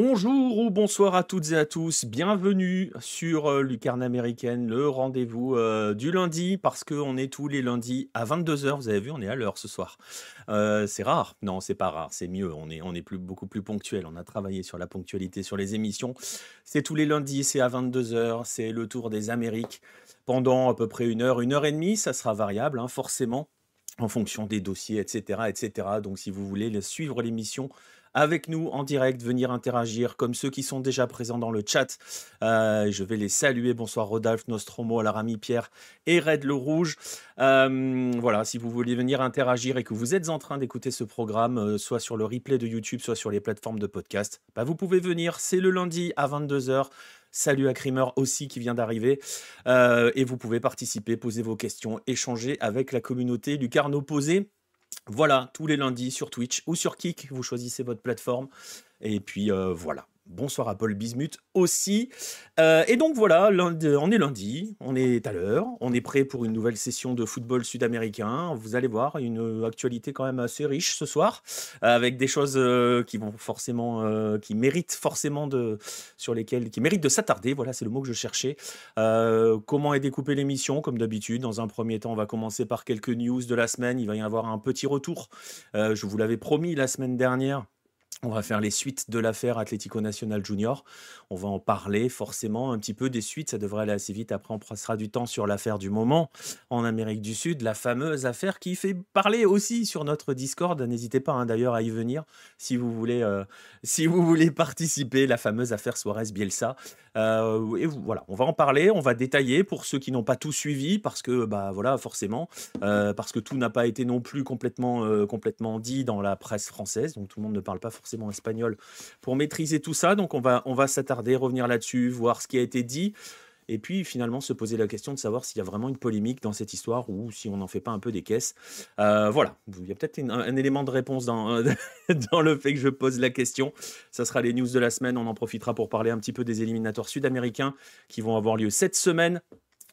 Bonjour ou bonsoir à toutes et à tous, bienvenue sur Lucarne Américaine, le rendez-vous du lundi, parce qu'on est tous les lundis à 22 h. Vous avez vu, on est à l'heure ce soir. C'est rare? Non, c'est pas rare, c'est mieux, on est beaucoup plus ponctuel, on a travaillé sur la ponctualité sur les émissions. C'est tous les lundis, c'est à 22 h, c'est le tour des Amériques pendant à peu près une heure et demie, ça sera variable, hein, forcément, en fonction des dossiers, etc., etc. Donc si vous voulez suivre l'émission avec nous en direct, venir interagir comme ceux qui sont déjà présents dans le chat. Je vais les saluer. Bonsoir Rodolphe, Nostromo, Alarami, Pierre et Red le Rouge. Voilà, si vous voulez venir interagir et que vous êtes en train d'écouter ce programme, soit sur le replay de YouTube, soit sur les plateformes de podcast, bah vous pouvez venir. C'est le lundi à 22 h. Salut à Krimer aussi qui vient d'arriver. Et vous pouvez participer, poser vos questions, échanger avec la communauté Lucarne Opposée. Voilà, tous les lundis sur Twitch ou sur Kick, vous choisissez votre plateforme. Et puis voilà. Bonsoir à Paul Bismuth aussi. Et donc voilà, on est lundi, on est à l'heure, on est prêt pour une nouvelle session de football sud-américain. Vous allez voir, une actualité quand même assez riche ce soir, avec des choses qui vont forcément, qui méritent forcément qui méritent de s'attarder. Voilà, c'est le mot que je cherchais. Comment est découpée l'émission? Comme d'habitude, dans un premier temps, on va commencer par quelques news de la semaine. Il va y avoir un petit retour. Je vous l'avais promis la semaine dernière. On va faire les suites de l'affaire Atlético Nacional Junior. On va en parler forcément un petit peu des suites. Ça devrait aller assez vite. Après, on passera du temps sur l'affaire du moment en Amérique du Sud. La fameuse affaire qui fait parler aussi sur notre Discord. N'hésitez pas d'ailleurs à y venir si vous voulez participer. La fameuse affaire Suarez-Bielsa. Et voilà, on va en parler. On va détailler pour ceux qui n'ont pas tout suivi parce que, voilà, forcément, parce que tout n'a pas été non plus complètement dit dans la presse française. Donc tout le monde ne parle pas forcément espagnol pour maîtriser tout ça. Donc on va s'attarder, revenir là-dessus, voir ce qui a été dit. Et puis finalement se poser la question de savoir s'il y a vraiment une polémique dans cette histoire ou si on n'en fait pas un peu des caisses. Voilà, il y a peut-être un élément de réponse dans, dans le fait que je pose la question. Ça sera les news de la semaine. On en profitera pour parler un petit peu des éliminatoires sud-américains qui vont avoir lieu cette semaine.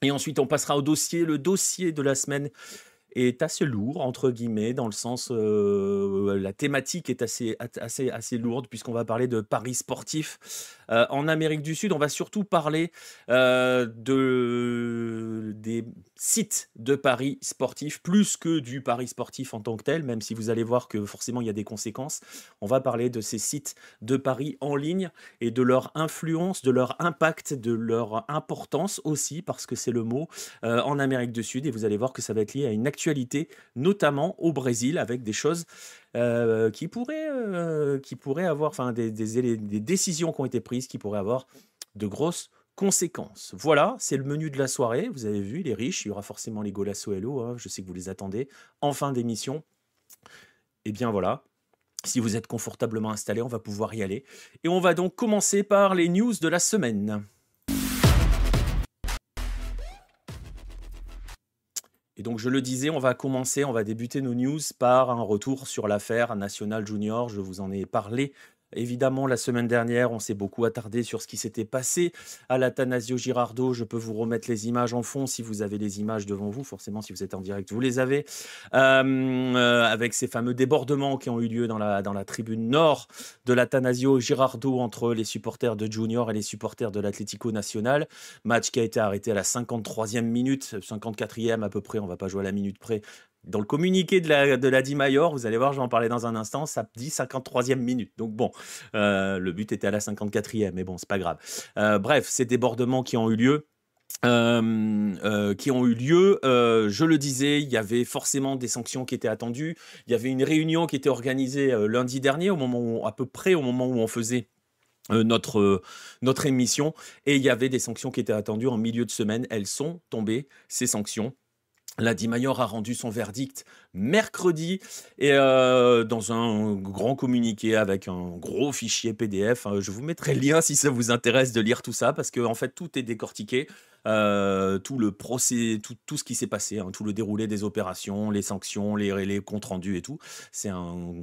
Et ensuite, on passera au dossier. Le dossier de la semaine est assez lourd, entre guillemets, dans le sens, la thématique est assez lourde, puisqu'on va parler de paris sportifs en Amérique du Sud. On va surtout parler des sites de paris sportifs, plus que du paris sportif en tant que tel, même si vous allez voir que forcément il y a des conséquences. On va parler de ces sites de paris en ligne et de leur influence, de leur impact, de leur importance aussi, parce que c'est le mot, en Amérique du Sud. Et vous allez voir que ça va être lié à une actualité, notamment au Brésil, avec des choses qui pourraient avoir, enfin des décisions qui ont été prises qui pourraient avoir de grosses conséquences. Voilà, c'est le menu de la soirée. Vous avez vu, il est riche. Il y aura forcément les Golasso Hello, hein, je sais que vous les attendez en fin d'émission. Et bien voilà. Si vous êtes confortablement installé, on va pouvoir y aller. Et on va donc commencer par les news de la semaine. Et donc, je le disais, on va débuter nos news par un retour sur l'affaire Nacional Junior. Je vous en ai parlé. Évidemment, la semaine dernière, on s'est beaucoup attardé sur ce qui s'était passé à l'Atanasio Girardot. Je peux vous remettre les images en fond si vous avez les images devant vous. Forcément, si vous êtes en direct, vous les avez. Avec ces fameux débordements qui ont eu lieu dans la tribune nord de l'Atanasio Girardot entre les supporters de Junior et les supporters de l'Atlético Nacional. Match qui a été arrêté à la 53e minute, 54e à peu près, on ne va pas jouer à la minute près. Dans le communiqué de la Dimayor, vous allez voir, je vais en parler dans un instant, ça dit 53e minute. Donc bon, le but était à la 54e, mais bon, c'est pas grave. Bref, ces débordements qui ont eu lieu, je le disais, il y avait forcément des sanctions qui étaient attendues. Il y avait une réunion qui était organisée lundi dernier, à peu près au moment où on faisait notre émission, et il y avait des sanctions qui étaient attendues en milieu de semaine. Elles sont tombées, ces sanctions. La Dimayor a rendu son verdict mercredi et dans un grand communiqué avec un gros fichier PDF. Je vous mettrai le lien si ça vous intéresse de lire tout ça, parce que en fait tout est décortiqué, tout le procès, tout ce qui s'est passé, tout le déroulé des opérations, les sanctions, les comptes rendus et tout. C'est un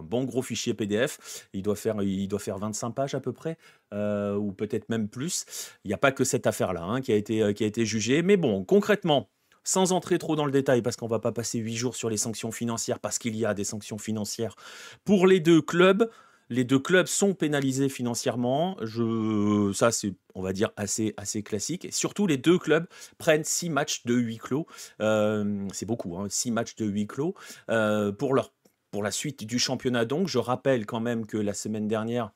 bon gros fichier PDF. Il doit faire 25 pages à peu près, ou peut-être même plus. Il n'y a pas que cette affaire-là qui a été jugée, mais bon, concrètement, sans entrer trop dans le détail, parce qu'on ne va pas passer 8 jours sur les sanctions financières, parce qu'il y a des sanctions financières pour les deux clubs. les 2 clubs sont pénalisés financièrement. Ça, c'est, on va dire, assez classique. Et surtout, les 2 clubs prennent 6 matchs de huis clos. C'est beaucoup, hein, 6 matchs de huis clos pour la suite du championnat. Donc, je rappelle quand même que la semaine dernière,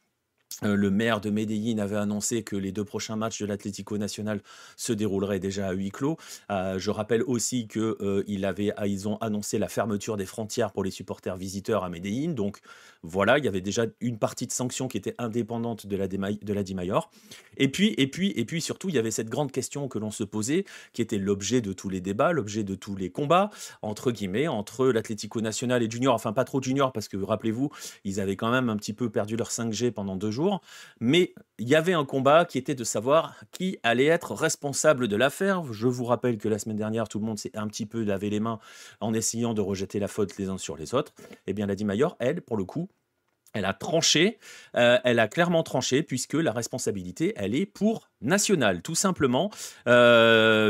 le maire de Medellín avait annoncé que les 2 prochains matchs de l'Atlético Nacional se dérouleraient déjà à huis clos. Je rappelle aussi que, ils ont annoncé la fermeture des frontières pour les supporters visiteurs à Medellín. Donc voilà, il y avait déjà une partie de sanctions qui était indépendante de la DIMAYOR. Et puis surtout, il y avait cette grande question que l'on se posait, qui était l'objet de tous les débats, l'objet de tous les combats, entre guillemets, entre l'Atlético Nacional et Junior. Enfin, pas trop Junior, parce que rappelez-vous, ils avaient quand même un petit peu perdu leur 5G pendant 2 jours. Mais il y avait un combat qui était de savoir qui allait être responsable de l'affaire. Je vous rappelle que la semaine dernière, tout le monde s'est un petit peu lavé les mains en essayant de rejeter la faute les uns sur les autres. Eh bien, la DIMAYOR, elle, pour le coup, elle a tranché, elle a clairement tranché, puisque la responsabilité, elle est pour National, tout simplement,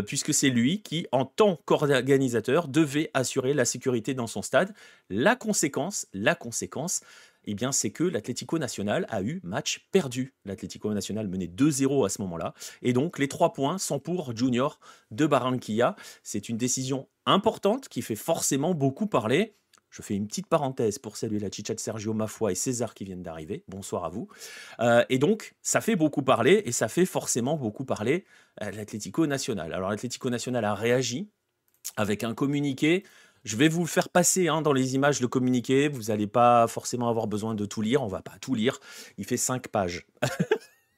puisque c'est lui qui, en tant qu'organisateur, devait assurer la sécurité dans son stade. La conséquence, eh bien, c'est que l'Atlético Nacional a eu match perdu. L'Atlético Nacional menait 2-0 à ce moment-là. Et donc, les 3 points sont pour Junior de Barranquilla. C'est une décision importante qui fait forcément beaucoup parler. Je fais une petite parenthèse pour saluer la chicha de Sergio Mafua et César qui viennent d'arriver. Bonsoir à vous. Et donc, ça fait beaucoup parler, et ça fait forcément beaucoup parler l'Atlético Nacional. Alors, l'Atlético Nacional a réagi avec un communiqué. Je vais vous le faire passer, hein, dans les images, le communiqué. Vous n'allez pas forcément avoir besoin de tout lire. On ne va pas tout lire. Il fait 5 pages.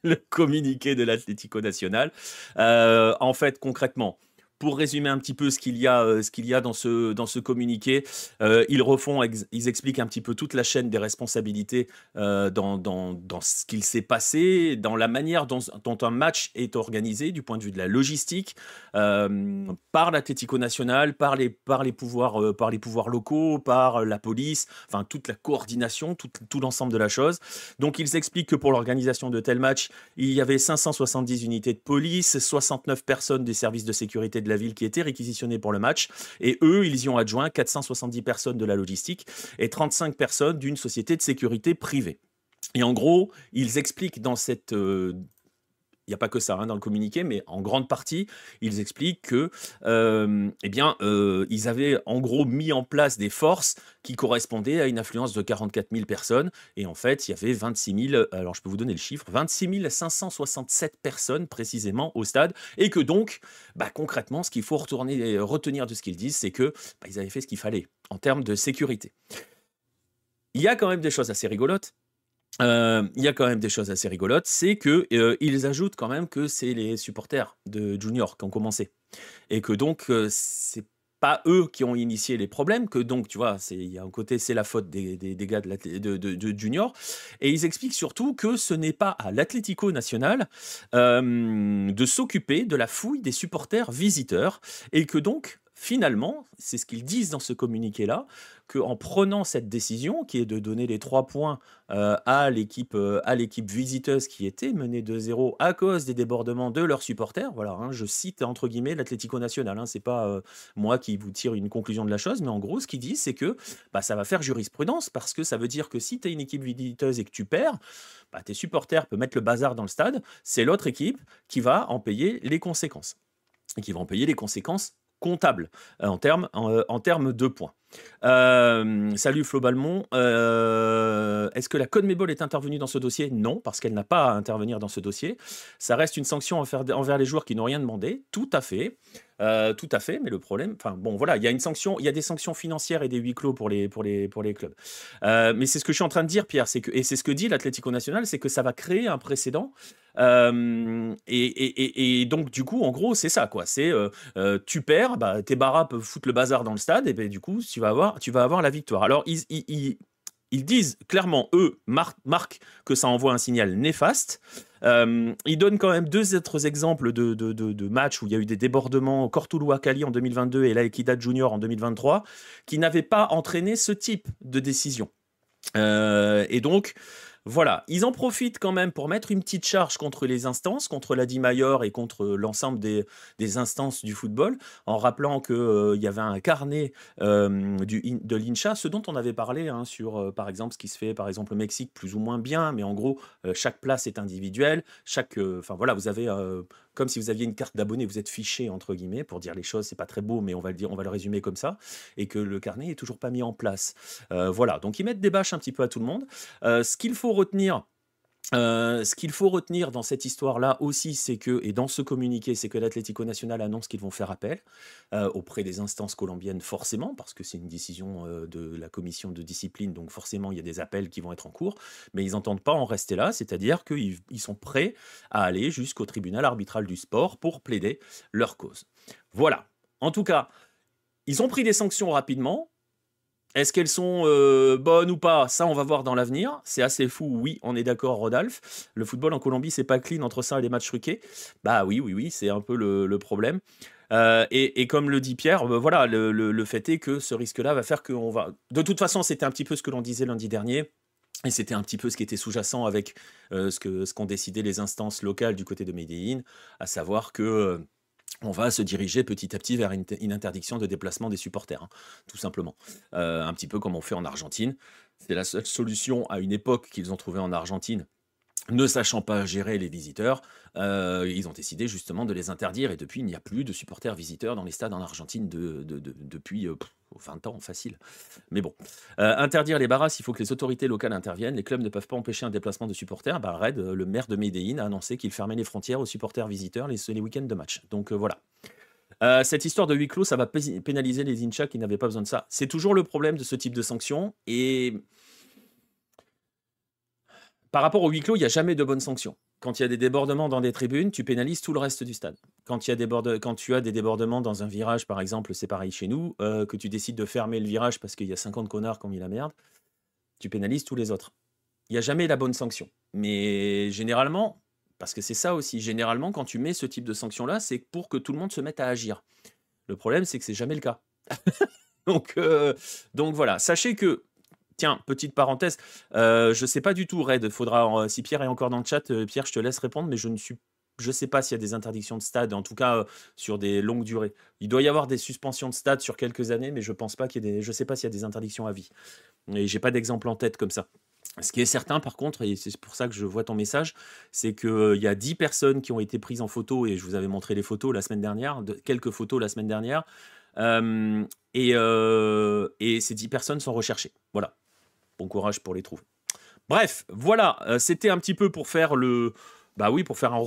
Le communiqué de l'Atlético Nacional. En fait, concrètement, pour résumer un petit peu ce qu'il y a dans ce communiqué, ils expliquent un petit peu toute la chaîne des responsabilités dans ce qu'il s'est passé, dans la manière dont un match est organisé du point de vue de la logistique, par l'Atlético Nacional, par les pouvoirs locaux, par la police, enfin toute la coordination, tout l'ensemble de la chose. Donc ils expliquent que pour l'organisation de tels matchs, il y avait 570 unités de police, 69 personnes des services de sécurité de la ville qui étaient réquisitionnées pour le match, et eux, ils y ont adjoint 470 personnes de la logistique et 35 personnes d'une société de sécurité privée. Et en gros, ils expliquent dans cette... il n'y a pas que ça, hein, dans le communiqué, mais en grande partie, ils expliquent que, ils avaient en gros mis en place des forces qui correspondaient à une affluence de 44 000 personnes. Et en fait, il y avait 26 000, alors je peux vous donner le chiffre, 26 567 personnes précisément au stade. Et que donc, concrètement, ce qu'il faut retenir de ce qu'ils disent, c'est que ils avaient fait ce qu'il fallait en termes de sécurité. Il y a quand même des choses assez rigolotes. C'est que ils ajoutent quand même que c'est les supporters de Junior qui ont commencé, et que donc c'est pas eux qui ont initié les problèmes, que donc tu vois, il y a un côté, c'est la faute des gars de Junior. Et ils expliquent surtout que ce n'est pas à l'Atlético Nacional de s'occuper de la fouille des supporters visiteurs, et que donc finalement, c'est ce qu'ils disent dans ce communiqué-là, qu'en prenant cette décision, qui est de donner les 3 points à l'équipe visiteuse qui était menée 2-0 à cause des débordements de leurs supporters, voilà, hein, je cite entre guillemets l'Atlético Nacional, hein, c'est pas moi qui vous tire une conclusion de la chose, mais en gros, ce qu'ils disent, c'est que ça va faire jurisprudence, parce que ça veut dire que si tu es une équipe visiteuse et que tu perds, tes supporters peuvent mettre le bazar dans le stade, c'est l'autre équipe qui va en payer les conséquences, et qui va en payer les conséquences comptable en termes de points. Salut Flo Balmont. Est-ce que la CONMEBOL est intervenue dans ce dossier? Non, parce qu'elle n'a pas à intervenir dans ce dossier. Ça reste une sanction envers les joueurs qui n'ont rien demandé. Tout à fait, mais le problème, il y a une sanction, il y a des sanctions financières et des huis clos pour les clubs. Mais c'est ce que je suis en train de dire, Pierre, et c'est ce que dit l'Atlético Nacional, c'est que ça va créer un précédent. Et donc du coup, en gros, c'est ça, quoi. C'est tu perds, tes barras peuvent foutre le bazar dans le stade, et du coup, tu vas avoir la victoire. Alors ils disent clairement, eux, marquent que ça envoie un signal néfaste. Ils donnent quand même 2 autres exemples de matchs où il y a eu des débordements, Cortuluá-Cali en 2022 et La Equidad Junior en 2023, qui n'avaient pas entraîné ce type de décision. Et donc, Voilà, ils en profitent quand même pour mettre une petite charge contre les instances, contre la DIMAIOR et contre l'ensemble des instances du football, en rappelant qu'il y avait un carnet de l'INCHA, ce dont on avait parlé hein, sur, par exemple, ce qui se fait, par exemple, au Mexique, plus ou moins bien, mais en gros, chaque place est individuelle, enfin voilà, vous avez, comme si vous aviez une carte d'abonné, vous êtes fiché, entre guillemets, pour dire les choses, c'est pas très beau, mais on va le résumer comme ça, et que le carnet est toujours pas mis en place. Voilà, donc ils mettent des bâches un petit peu à tout le monde. Ce qu'il faut retenir, dans cette histoire-là aussi, c'est que, et dans ce communiqué, c'est que l'Atlético Nacional annonce qu'ils vont faire appel auprès des instances colombiennes, forcément, parce que c'est une décision de la commission de discipline, donc forcément, il y a des appels qui vont être en cours, mais ils n'entendent pas en rester là, c'est-à-dire qu'ils sont prêts à aller jusqu'au tribunal arbitral du sport pour plaider leur cause. Voilà. En tout cas, ils ont pris des sanctions rapidement. Est-ce qu'elles sont bonnes ou pas? Ça, on va voir dans l'avenir. C'est assez fou, oui, on est d'accord, Rodolphe. Le football en Colombie, c'est pas clean entre ça et les matchs truqués. Bah oui, c'est un peu le problème. Et comme le dit Pierre, voilà, le fait est que ce risque-là va faire qu'on va... De toute façon, c'était un petit peu ce que l'on disait lundi dernier. Et c'était un petit peu ce qui était sous-jacent avec ce qu'ont décidé les instances locales du côté de Medellín, à savoir que... on va se diriger petit à petit vers une interdiction de déplacement des supporters, hein, tout simplement. Un petit peu comme on fait en Argentine. C'est la seule solution à une époque qu'ils ont trouvée en Argentine. Ne sachant pas gérer les visiteurs, ils ont décidé justement de les interdire. Et depuis, il n'y a plus de supporters visiteurs dans les stades en Argentine depuis 20 ans, facile. Mais bon, interdire les barras, il faut que les autorités locales interviennent. Les clubs ne peuvent pas empêcher un déplacement de supporters. Red, le maire de Medellín, a annoncé qu'il fermait les frontières aux supporters visiteurs les week-ends de match. Donc voilà. Cette histoire de huis clos, ça va pénaliser les INCHA qui n'avaient pas besoin de ça. C'est toujours le problème de ce type de sanctions. Et par rapport au huis clos, il n'y a jamais de bonne sanction. Quand il y a des débordements dans des tribunes, tu pénalises tout le reste du stade. Quand tu as des débordements dans un virage, par exemple, c'est pareil chez nous, que tu décides de fermer le virage parce qu'il y a 50 connards qui ont mis la merde, tu pénalises tous les autres. Il n'y a jamais la bonne sanction. Mais généralement, parce que c'est ça aussi, généralement, quand tu mets ce type de sanction-là, c'est pour que tout le monde se mette à agir. Le problème, c'est que c'est jamais le cas. donc voilà, sachez que, tiens, petite parenthèse, je sais pas du tout, Red, si Pierre est encore dans le chat, Pierre, je te laisse répondre, mais je sais pas s'il y a des interdictions de stade, en tout cas sur des longues durées. Il doit y avoir des suspensions de stade sur quelques années, mais je pense pas je sais pas s'il y a des interdictions à vie. Et j'ai pas d'exemple en tête comme ça. Ce qui est certain, par contre, et c'est pour ça que je vois ton message, c'est qu'il y a 10 personnes qui ont été prises en photo, et je vous avais montré les photos la semaine dernière, quelques photos la semaine dernière, et ces 10 personnes sont recherchées. Voilà. Bon courage pour les trouver. Bref, voilà, c'était un petit peu pour faire pour faire un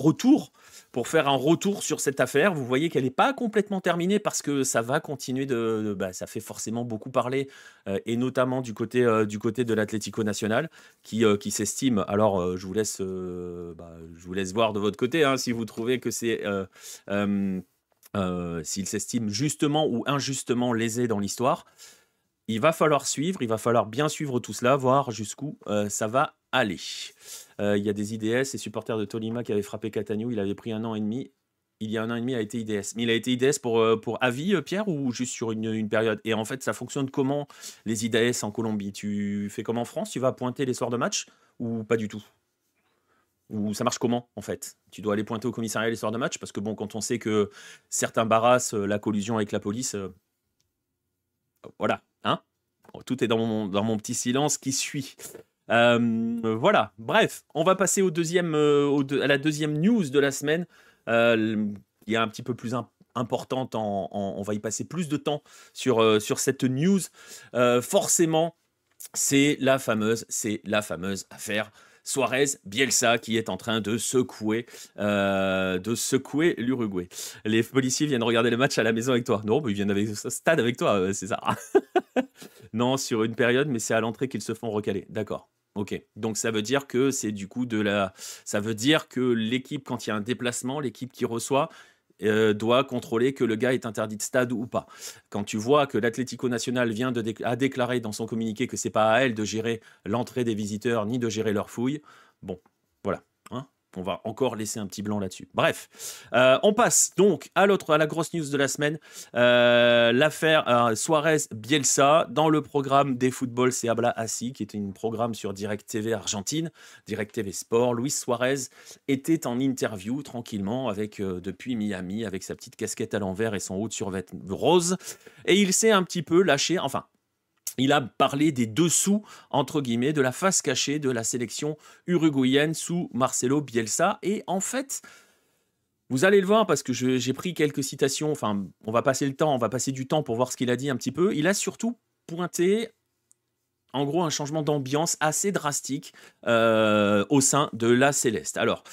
retour sur cette affaire. Vous voyez qu'elle n'est pas complètement terminée parce que ça va continuer ça fait forcément beaucoup parler, et notamment du côté de l'Atlético Nacional qui s'estime. Alors, je vous laisse voir de votre côté hein, si vous trouvez que c'est s'il s'estime justement ou injustement lésé dans l'histoire. Il va falloir suivre, il va falloir bien suivre tout cela, voir jusqu'où ça va aller. Il y a des IDS et supporters de Tolima qui avaient frappé Catania, il avait pris 1 an et demi. Il y a 1 an et demi, il a été IDS. Mais il a été IDS pour avis, Pierre, ou juste sur une période? Et en fait, ça fonctionne comment, les IDS en Colombie? Tu fais comme en France? Tu vas pointer les soirs de match ou pas du tout? Ou ça marche comment, en fait? Tu dois aller pointer au commissariat les soirs de match? Parce que bon, quand on sait que certains barrassent la collusion avec la police... voilà, hein? Tout est dans mon petit silence qui suit. Voilà, bref, on va passer à la deuxième news de la semaine. Il y a un petit peu plus importante, on va y passer plus de temps sur cette news. Forcément, c'est la fameuse affaire Suarez-Bielsa qui est en train de secouer l'Uruguay. Les policiers viennent regarder le match à la maison avec toi. Non, mais ils viennent au stade avec toi, c'est ça. Non, sur une période, mais c'est à l'entrée qu'ils se font recaler. D'accord. Ok. Donc ça veut dire que c'est du coup ça veut dire que l'équipe, quand il y a un déplacement, l'équipe qui reçoit doit contrôler que le gars est interdit de stade ou pas. Quand tu vois que l'Atlético Nacional a déclaré dans son communiqué que c'est pas à elle de gérer l'entrée des visiteurs ni de gérer leurs fouilles, bon, voilà. Hein, On va encore laisser un petit blanc là-dessus. Bref, on passe donc à la grosse news de la semaine. L'affaire Suarez-Bielsa dans le programme des footballs, c'est Habla Así, qui est un programme sur Direct TV Argentine, Direct TV Sport. Luis Suarez était en interview tranquillement depuis Miami avec sa petite casquette à l'envers et son haut de survêt rose. Et il s'est un petit peu lâché, enfin, il a parlé des dessous, entre guillemets, de la face cachée de la sélection uruguayenne sous Marcelo Bielsa. Et en fait, vous allez le voir parce que j'ai pris quelques citations. Enfin, on va passer du temps pour voir ce qu'il a dit un petit peu. Il a surtout pointé, en gros, un changement d'ambiance assez drastique au sein de la Céleste. Alors,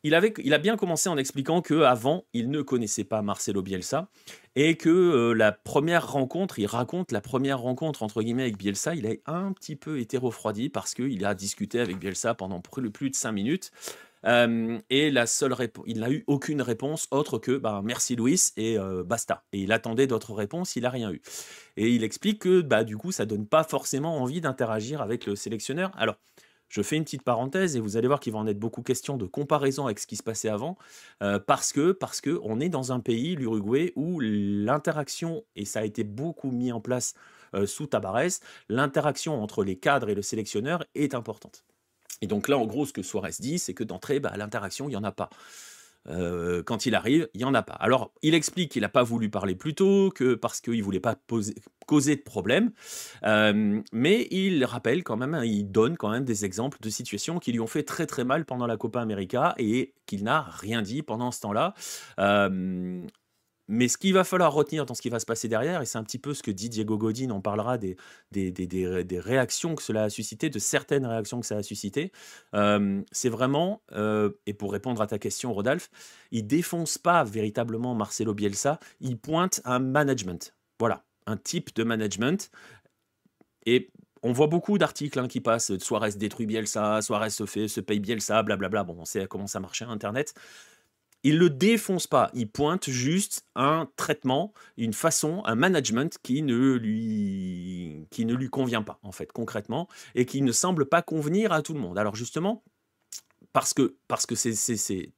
il a bien commencé en expliquant qu'avant, il ne connaissait pas Marcelo Bielsa et que il raconte la première rencontre entre guillemets avec Bielsa, il a un petit peu été refroidi parce qu'il a discuté avec Bielsa pendant plus de 5 minutes. Et il n'a eu aucune réponse autre que merci Luis et basta. Et il attendait d'autres réponses, il n'a rien eu. Et il explique que du coup, ça donne pas forcément envie d'interagir avec le sélectionneur. Alors, je fais une petite parenthèse et vous allez voir qu'il va en être beaucoup question de comparaison avec ce qui se passait avant, parce que on est dans un pays, l'Uruguay, où l'interaction, et ça a été beaucoup mis en place sous Tabarez, l'interaction entre les cadres et le sélectionneur est importante. Et donc là, en gros, ce que Suarez dit, c'est que d'entrée, l'interaction, il n'y en a pas. Quand il arrive, il n'y en a pas. Alors, il explique qu'il n'a pas voulu parler plus tôt, parce qu'il ne voulait pas causer de problème, mais il rappelle quand même, il donne quand même des exemples de situations qui lui ont fait très très mal pendant la Copa América et qu'il n'a rien dit pendant ce temps-là. Mais ce qu'il va falloir retenir dans ce qui va se passer derrière, et c'est un petit peu ce que dit Diego Godin, on parlera des réactions que cela a suscité, de certaines réactions que ça a suscité, c'est vraiment, et pour répondre à ta question Rodolphe, il défonce pas véritablement Marcelo Bielsa, il pointe un management, voilà, un type de management, et on voit beaucoup d'articles qui passent, Suarez détruit Bielsa, Suarez se paye Bielsa, blablabla, bon on sait comment ça marche sur Internet. Il ne le défonce pas, il pointe juste un traitement, une façon, un management qui ne lui convient pas, en fait, concrètement, et qui ne semble pas convenir à tout le monde. Alors justement, parce que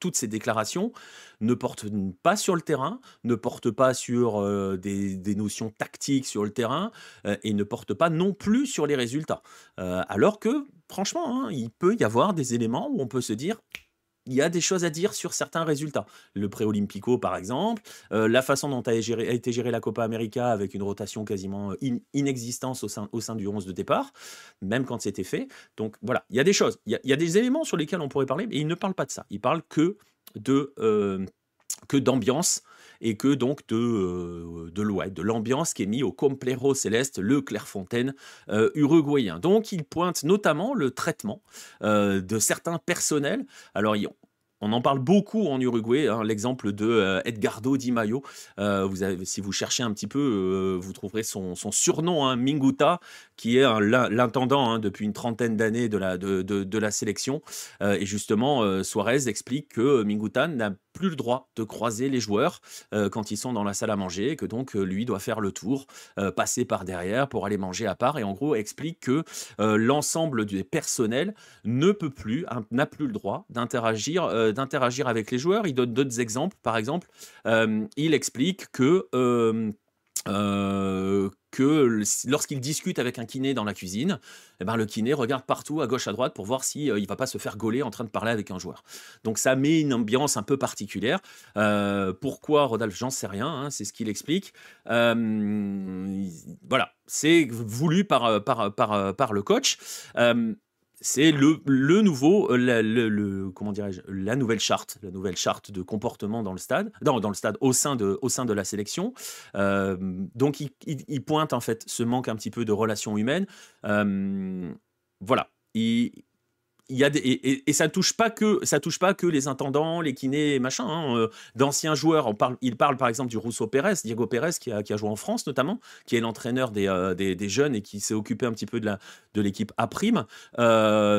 toutes ces déclarations ne portent pas sur le terrain, ne portent pas sur des notions tactiques sur le terrain, et ne portent pas non plus sur les résultats. Alors que, franchement, il peut y avoir des éléments où on peut se dire... Il y a des choses à dire sur certains résultats. Le pré-olympico, par exemple, la façon dont a été gérée la Copa América avec une rotation quasiment inexistante au sein du 11 de départ, même quand c'était fait. Donc voilà, il y a des choses, il y a des éléments sur lesquels on pourrait parler, mais il ne parle pas de ça. Il parle que d'ambiance et que donc de l'ambiance qui est mise au Complejo Celeste, le Clairefontaine uruguayen. Donc il pointe notamment le traitement de certains personnels. Alors on en parle beaucoup en Uruguay, l'exemple de Edgardo Di Maio. Si vous cherchez un petit peu, vous trouverez son surnom, Minguta, qui est l'intendant depuis une trentaine d'années de la sélection. Et justement, Suarez explique que Minguta n'a plus le droit de croiser les joueurs quand ils sont dans la salle à manger, et que donc lui doit faire le tour, passer par derrière pour aller manger à part, et en gros explique que l'ensemble des personnels n'a plus le droit d'interagir avec les joueurs. Il donne d'autres exemples. Par exemple, il explique que lorsqu'il discute avec un kiné dans la cuisine, le kiné regarde partout à gauche à droite pour voir s'il ne va pas se faire gauler en train de parler avec un joueur. Donc ça met une ambiance un peu particulière. Pourquoi, Rodolphe, j'en sais rien, c'est ce qu'il explique. Voilà, c'est voulu par le coach. C'est le nouveau, comment dirais-je, la nouvelle charte de comportement dans le stade, au sein de la sélection. Donc il pointe en fait ce manque un petit peu de relations humaines. Voilà. Il y a et ça touche pas que les intendants, les kinés, machin. D'anciens joueurs, il parle par exemple du Russo Pérez, Diego Pérez, qui a joué en France notamment, qui est l'entraîneur des jeunes et qui s'est occupé un petit peu de l'équipe A',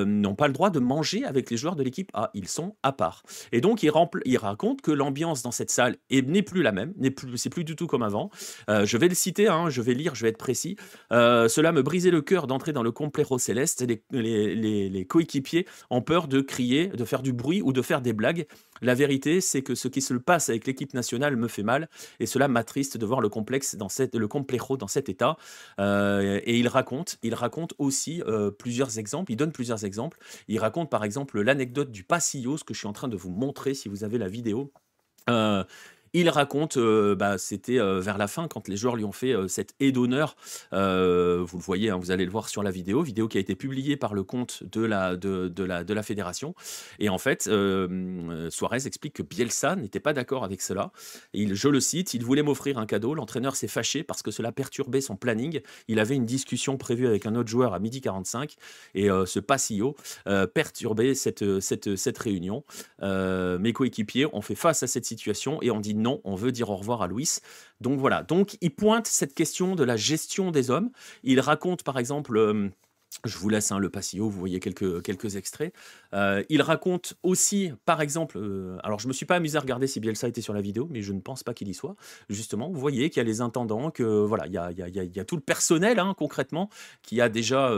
n'ont pas le droit de manger avec les joueurs de l'équipe A. Ils sont à part. Et donc il raconte que l'ambiance dans cette salle n'est plus la même, c'est plus du tout comme avant. Je vais le citer, je vais lire, je vais être précis. Cela me brisait le cœur d'entrer dans le Complejo Celeste. Les coéquipiers coéquipiers ont peur de crier, de faire du bruit ou de faire des blagues. La vérité, c'est que ce qui se passe avec l'équipe nationale me fait mal et cela m'attriste de voir le complejo dans cet état. Et il raconte aussi plusieurs exemples. Il donne plusieurs exemples. Il raconte par exemple l'anecdote du Pasillo, ce que je suis en train de vous montrer si vous avez la vidéo. Euh, il raconte, c'était vers la fin, quand les joueurs lui ont fait cette haie d'honneur. Vous le voyez, hein, vous allez le voir sur la vidéo qui a été publiée par le compte de la fédération. Et en fait, Suarez explique que Bielsa n'était pas d'accord avec cela. Je le cite, il voulait m'offrir un cadeau. L'entraîneur s'est fâché parce que cela perturbait son planning. Il avait une discussion prévue avec un autre joueur à 12h45 et ce Pasillo perturbait cette réunion. Mes coéquipiers ont fait face à cette situation et ont dit non, on veut dire au revoir à Luis. Donc voilà, donc il pointe cette question de la gestion des hommes. Il raconte par exemple, je vous laisse le Pasillo, vous voyez quelques extraits. Il raconte aussi, par exemple, alors je me suis pas amusé à regarder si Bielsa était sur la vidéo, mais je ne pense pas qu'il y soit. Justement, vous voyez qu'il y a les intendants, que voilà, il y a tout le personnel concrètement qui a déjà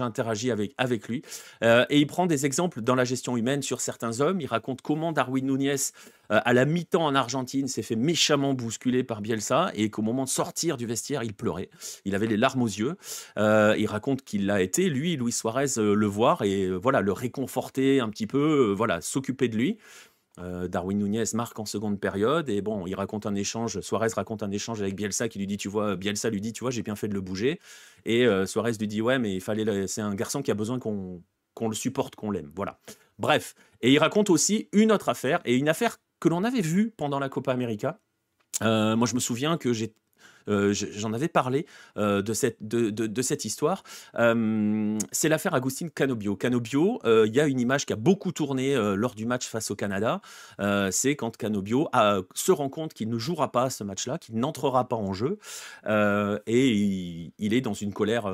interagi avec lui. Et il prend des exemples dans la gestion humaine sur certains hommes. Il raconte comment Darwin Núñez, à la mi-temps en Argentine, s'est fait méchamment bousculer par Bielsa et qu'au moment de sortir du vestiaire, il pleurait. Il avait les larmes aux yeux. Il raconte qu'il a été, lui, Luis Suarez, le voir et voilà, le réconforter un petit peu, voilà, s'occuper de lui. Darwin Núñez marque en seconde période et bon, Suarez raconte un échange avec Bielsa qui lui dit, tu vois, Bielsa lui dit, tu vois, j'ai bien fait de le bouger. Et Suarez lui dit, ouais, mais c'est un garçon qui a besoin qu'on le supporte, qu'on l'aime. Voilà. Bref. Et il raconte aussi une autre affaire, et une affaire que l'on avait vue pendant la Copa América. Moi, je me souviens que j'en avais parlé de cette histoire. C'est l'affaire Agustín Canobio. Canobio, il y a une image qui a beaucoup tourné lors du match face au Canada. C'est quand Canobio se rend compte qu'il ne jouera pas ce match-là, qu'il n'entrera pas en jeu. Et il est dans une colère,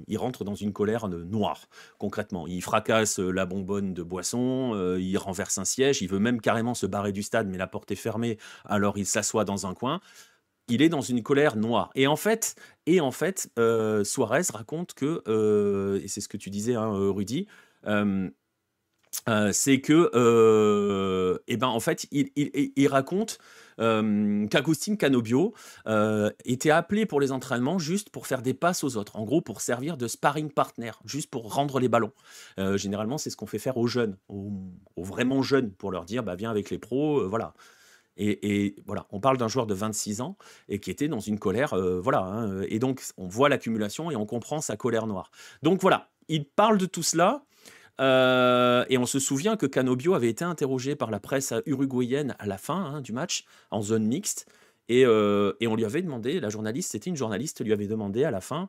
il rentre dans une colère noire, concrètement. Il fracasse la bonbonne de boisson, il renverse un siège, il veut même carrément se barrer du stade, mais la porte est fermée, alors il s'assoit dans un coin. Il est dans une colère noire. Et en fait, Suarez raconte que, et c'est ce que tu disais, Rudy, c'est que, en fait, il raconte qu'Agustín Canobio était appelé pour les entraînements juste pour faire des passes aux autres, en gros pour servir de sparring partner, juste pour rendre les ballons. Généralement, c'est ce qu'on fait faire aux jeunes, aux vraiment jeunes, pour leur dire, viens avec les pros, voilà. Et voilà, on parle d'un joueur de 26 ans et qui était dans une colère, voilà. Et donc, on voit l'accumulation et on comprend sa colère noire. Donc voilà, il parle de tout cela. Et on se souvient que Canobio avait été interrogé par la presse uruguayenne à la fin du match, en zone mixte. Et on lui avait demandé, c'était une journaliste, lui avait demandé à la fin,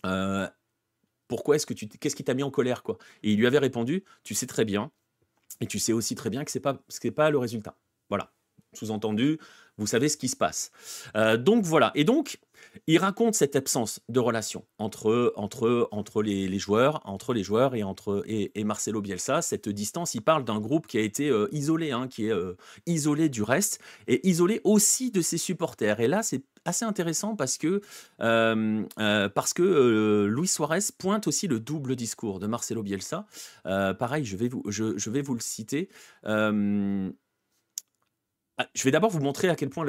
qu'est-ce qui t'a mis en colère, quoi. Et il lui avait répondu, tu sais très bien, et tu sais aussi très bien que c'est pas le résultat. Voilà. Sous-entendu, vous savez ce qui se passe. Donc voilà. Et donc, il raconte cette absence de relation entre les joueurs et Marcelo Bielsa. Cette distance, il parle d'un groupe qui a été isolé, qui est isolé du reste et isolé aussi de ses supporters. Et là, c'est assez intéressant parce que Luis Suarez pointe aussi le double discours de Marcelo Bielsa. Pareil, je vais vous le citer. Je vais d'abord vous montrer à quel point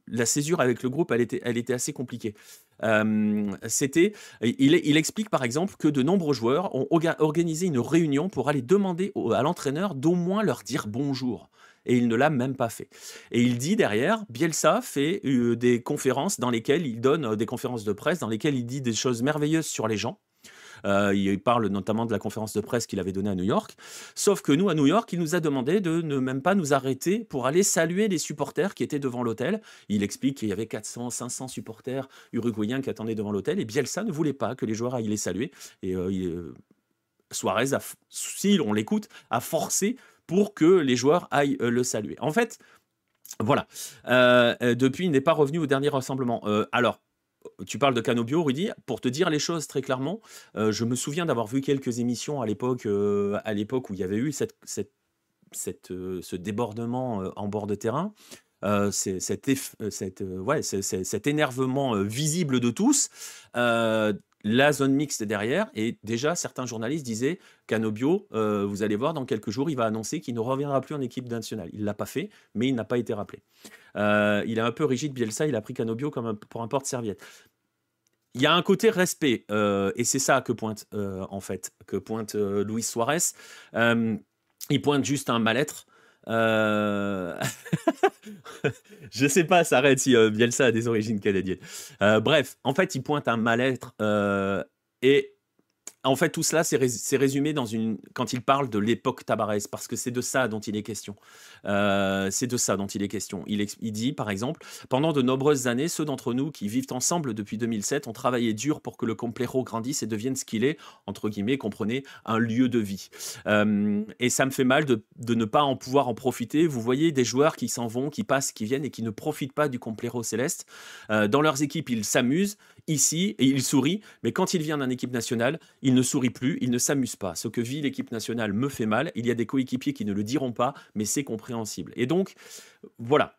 la césure avec le groupe, elle était assez compliquée. Il explique par exemple que de nombreux joueurs ont organisé une réunion pour aller demander à l'entraîneur d'au moins leur dire bonjour. Et il ne l'a même pas fait. Et il dit derrière, Bielsa fait des conférences dans lesquelles il donne des conférences de presse, dans lesquelles il dit des choses merveilleuses sur les gens. Il parle notamment de la conférence de presse qu'il avait donnée à New York. Sauf que nous, à New York, il nous a demandé de ne même pas nous arrêter pour aller saluer les supporters qui étaient devant l'hôtel. Il explique qu'il y avait 400, 500 supporters uruguayens qui attendaient devant l'hôtel et Bielsa ne voulait pas que les joueurs aillent les saluer. Et Suarez, si on l'écoute, a forcé pour que les joueurs aillent le saluer. En fait, voilà. Depuis, il n'est pas revenu au dernier rassemblement. Alors, tu parles de Canobio, Rudy. Pour te dire les choses très clairement, je me souviens d'avoir vu quelques émissions à l'époque où il y avait eu ce débordement en bord de terrain. Cet énervement visible de tous. la zone mixte est derrière et déjà certains journalistes disaient: «Canobio, vous allez voir dans quelques jours, il va annoncer qu'il ne reviendra plus en équipe nationale». Il l'a pas fait, mais il n'a pas été rappelé. Il est un peu rigide Bielsa, il a pris Canobio comme pour un porte-serviette. Il y a un côté respect, et c'est ça que pointe, en fait, que pointe, Luis Suarez. Il pointe juste un mal-être. Heu, je sais pas, ça arrête si, Bielsa a des origines canadiennes. Bref, en fait, il pointe un mal-être, et en fait, tout cela, c'est résumé dans une quand il parle de l'époque Tabarez, parce que c'est de ça dont il est question. C'est de ça dont il est question. Il dit, par exemple: «Pendant de nombreuses années, ceux d'entre nous qui vivent ensemble depuis 2007 ont travaillé dur pour que le Complejo grandisse et devienne ce qu'il est, entre guillemets, comprenez, un lieu de vie. Et ça me fait mal de ne pas en pouvoir en profiter. Vous voyez des joueurs qui s'en vont, qui passent, qui viennent et qui ne profitent pas du Complejo céleste. Dans leurs équipes, ils s'amusent ici et ils sourient, mais quand ils viennent en équipe nationale, il ne sourit plus, il ne s'amuse pas. Ce que vit l'équipe nationale me fait mal. Il y a des coéquipiers qui ne le diront pas, mais c'est compréhensible. Et donc, voilà.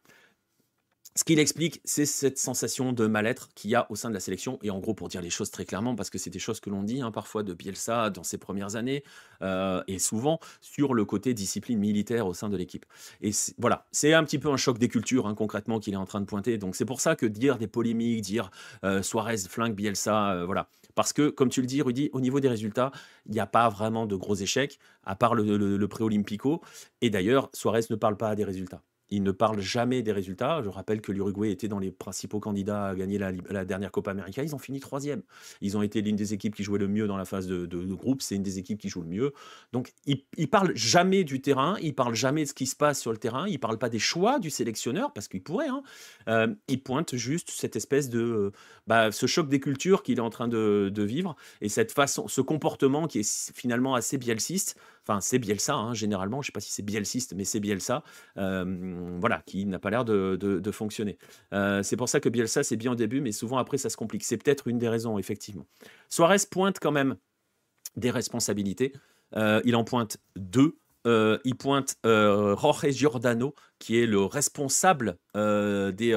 Ce qu'il explique, c'est cette sensation de mal-être qu'il y a au sein de la sélection. Et en gros, pour dire les choses très clairement, parce que c'est des choses que l'on dit parfois de Bielsa dans ses premières années, et souvent sur le côté discipline militaire au sein de l'équipe. Et voilà, c'est un petit peu un choc des cultures, concrètement, qu'il est en train de pointer. Donc c'est pour ça que dire des polémiques, dire Suarez flingue Bielsa, voilà. Parce que, comme tu le dis, Rudy, au niveau des résultats, il n'y a pas vraiment de gros échecs, à part le pré-olympico. Et d'ailleurs, Suarez ne parle pas des résultats. Il ne parle jamais des résultats. Je rappelle que l'Uruguay était dans les principaux candidats à gagner la dernière Copa América. Ils ont fini 3e. Ils ont été l'une des équipes qui jouait le mieux dans la phase de groupe. C'est une des équipes qui joue le mieux. Donc, il ne parle jamais du terrain. Il ne parle jamais de ce qui se passe sur le terrain. Il ne parle pas des choix du sélectionneur, parce qu'il pourrait. Il pointe juste cette espèce de... ce choc des cultures qu'il est en train de vivre et cette façon, ce comportement qui est finalement assez bielsiste. Enfin, c'est Bielsa, généralement. Je ne sais pas si c'est bielsiste, mais c'est Bielsa. Voilà, qui n'a pas l'air de fonctionner. C'est pour ça que Bielsa, c'est bien au début, mais souvent après, ça se complique. C'est peut-être une des raisons, effectivement. Suarez pointe quand même des responsabilités. Il en pointe deux. Il pointe Jorge Giordano, qui est le responsable des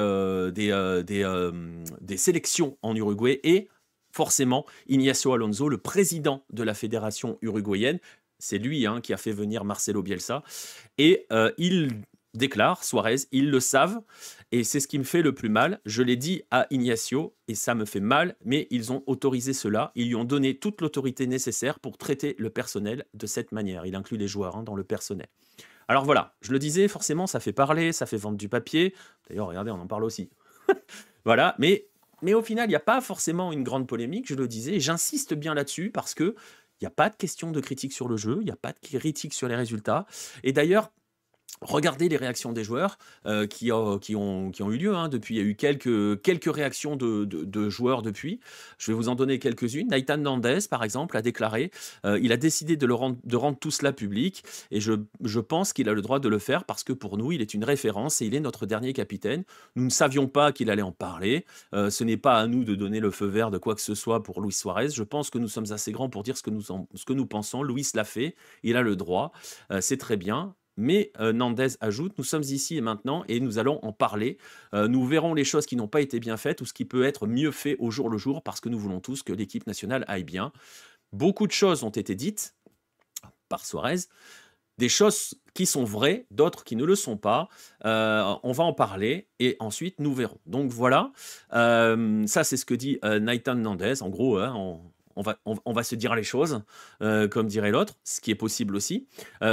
sélections en Uruguay, et forcément Ignacio Alonso, le président de la fédération uruguayenne. C'est lui qui a fait venir Marcelo Bielsa. Et il déclare, Suarez, ils le savent, et c'est ce qui me fait le plus mal. Je l'ai dit à Ignacio, et ça me fait mal, mais ils ont autorisé cela. Ils lui ont donné toute l'autorité nécessaire pour traiter le personnel de cette manière. Il inclut les joueurs dans le personnel. Alors voilà, je le disais, forcément, ça fait parler, ça fait vendre du papier. D'ailleurs, regardez, on en parle aussi. Voilà, mais au final, il n'y a pas forcément une grande polémique, je le disais, et j'insiste bien là-dessus, parce que il n'y a pas de question de critique sur le jeu, il n'y a pas de critique sur les résultats. Et d'ailleurs, regardez les réactions des joueurs qui ont eu lieu depuis. Il y a eu quelques réactions de joueurs depuis. Je vais vous en donner quelques-unes. Nathan Nandez, par exemple, a déclaré il a décidé de rendre tout cela public, et je pense qu'il a le droit de le faire parce que pour nous, il est une référence et il est notre dernier capitaine. Nous ne savions pas qu'il allait en parler. Ce n'est pas à nous de donner le feu vert de quoi que ce soit pour Luis Suarez. Je pense que nous sommes assez grands pour dire ce que nous pensons. Luis l'a fait, il a le droit. C'est très bien. Mais Nandez ajoute, nous sommes ici et maintenant et nous allons en parler. Nous verrons les choses qui n'ont pas été bien faites ou ce qui peut être mieux fait au jour le jour, parce que nous voulons tous que l'équipe nationale aille bien. Beaucoup de choses ont été dites par Suarez, des choses qui sont vraies, d'autres qui ne le sont pas. On va en parler et ensuite nous verrons. Donc voilà, ça c'est ce que dit Nathan Nandez. En gros, on va se dire les choses, comme dirait l'autre, ce qui est possible aussi.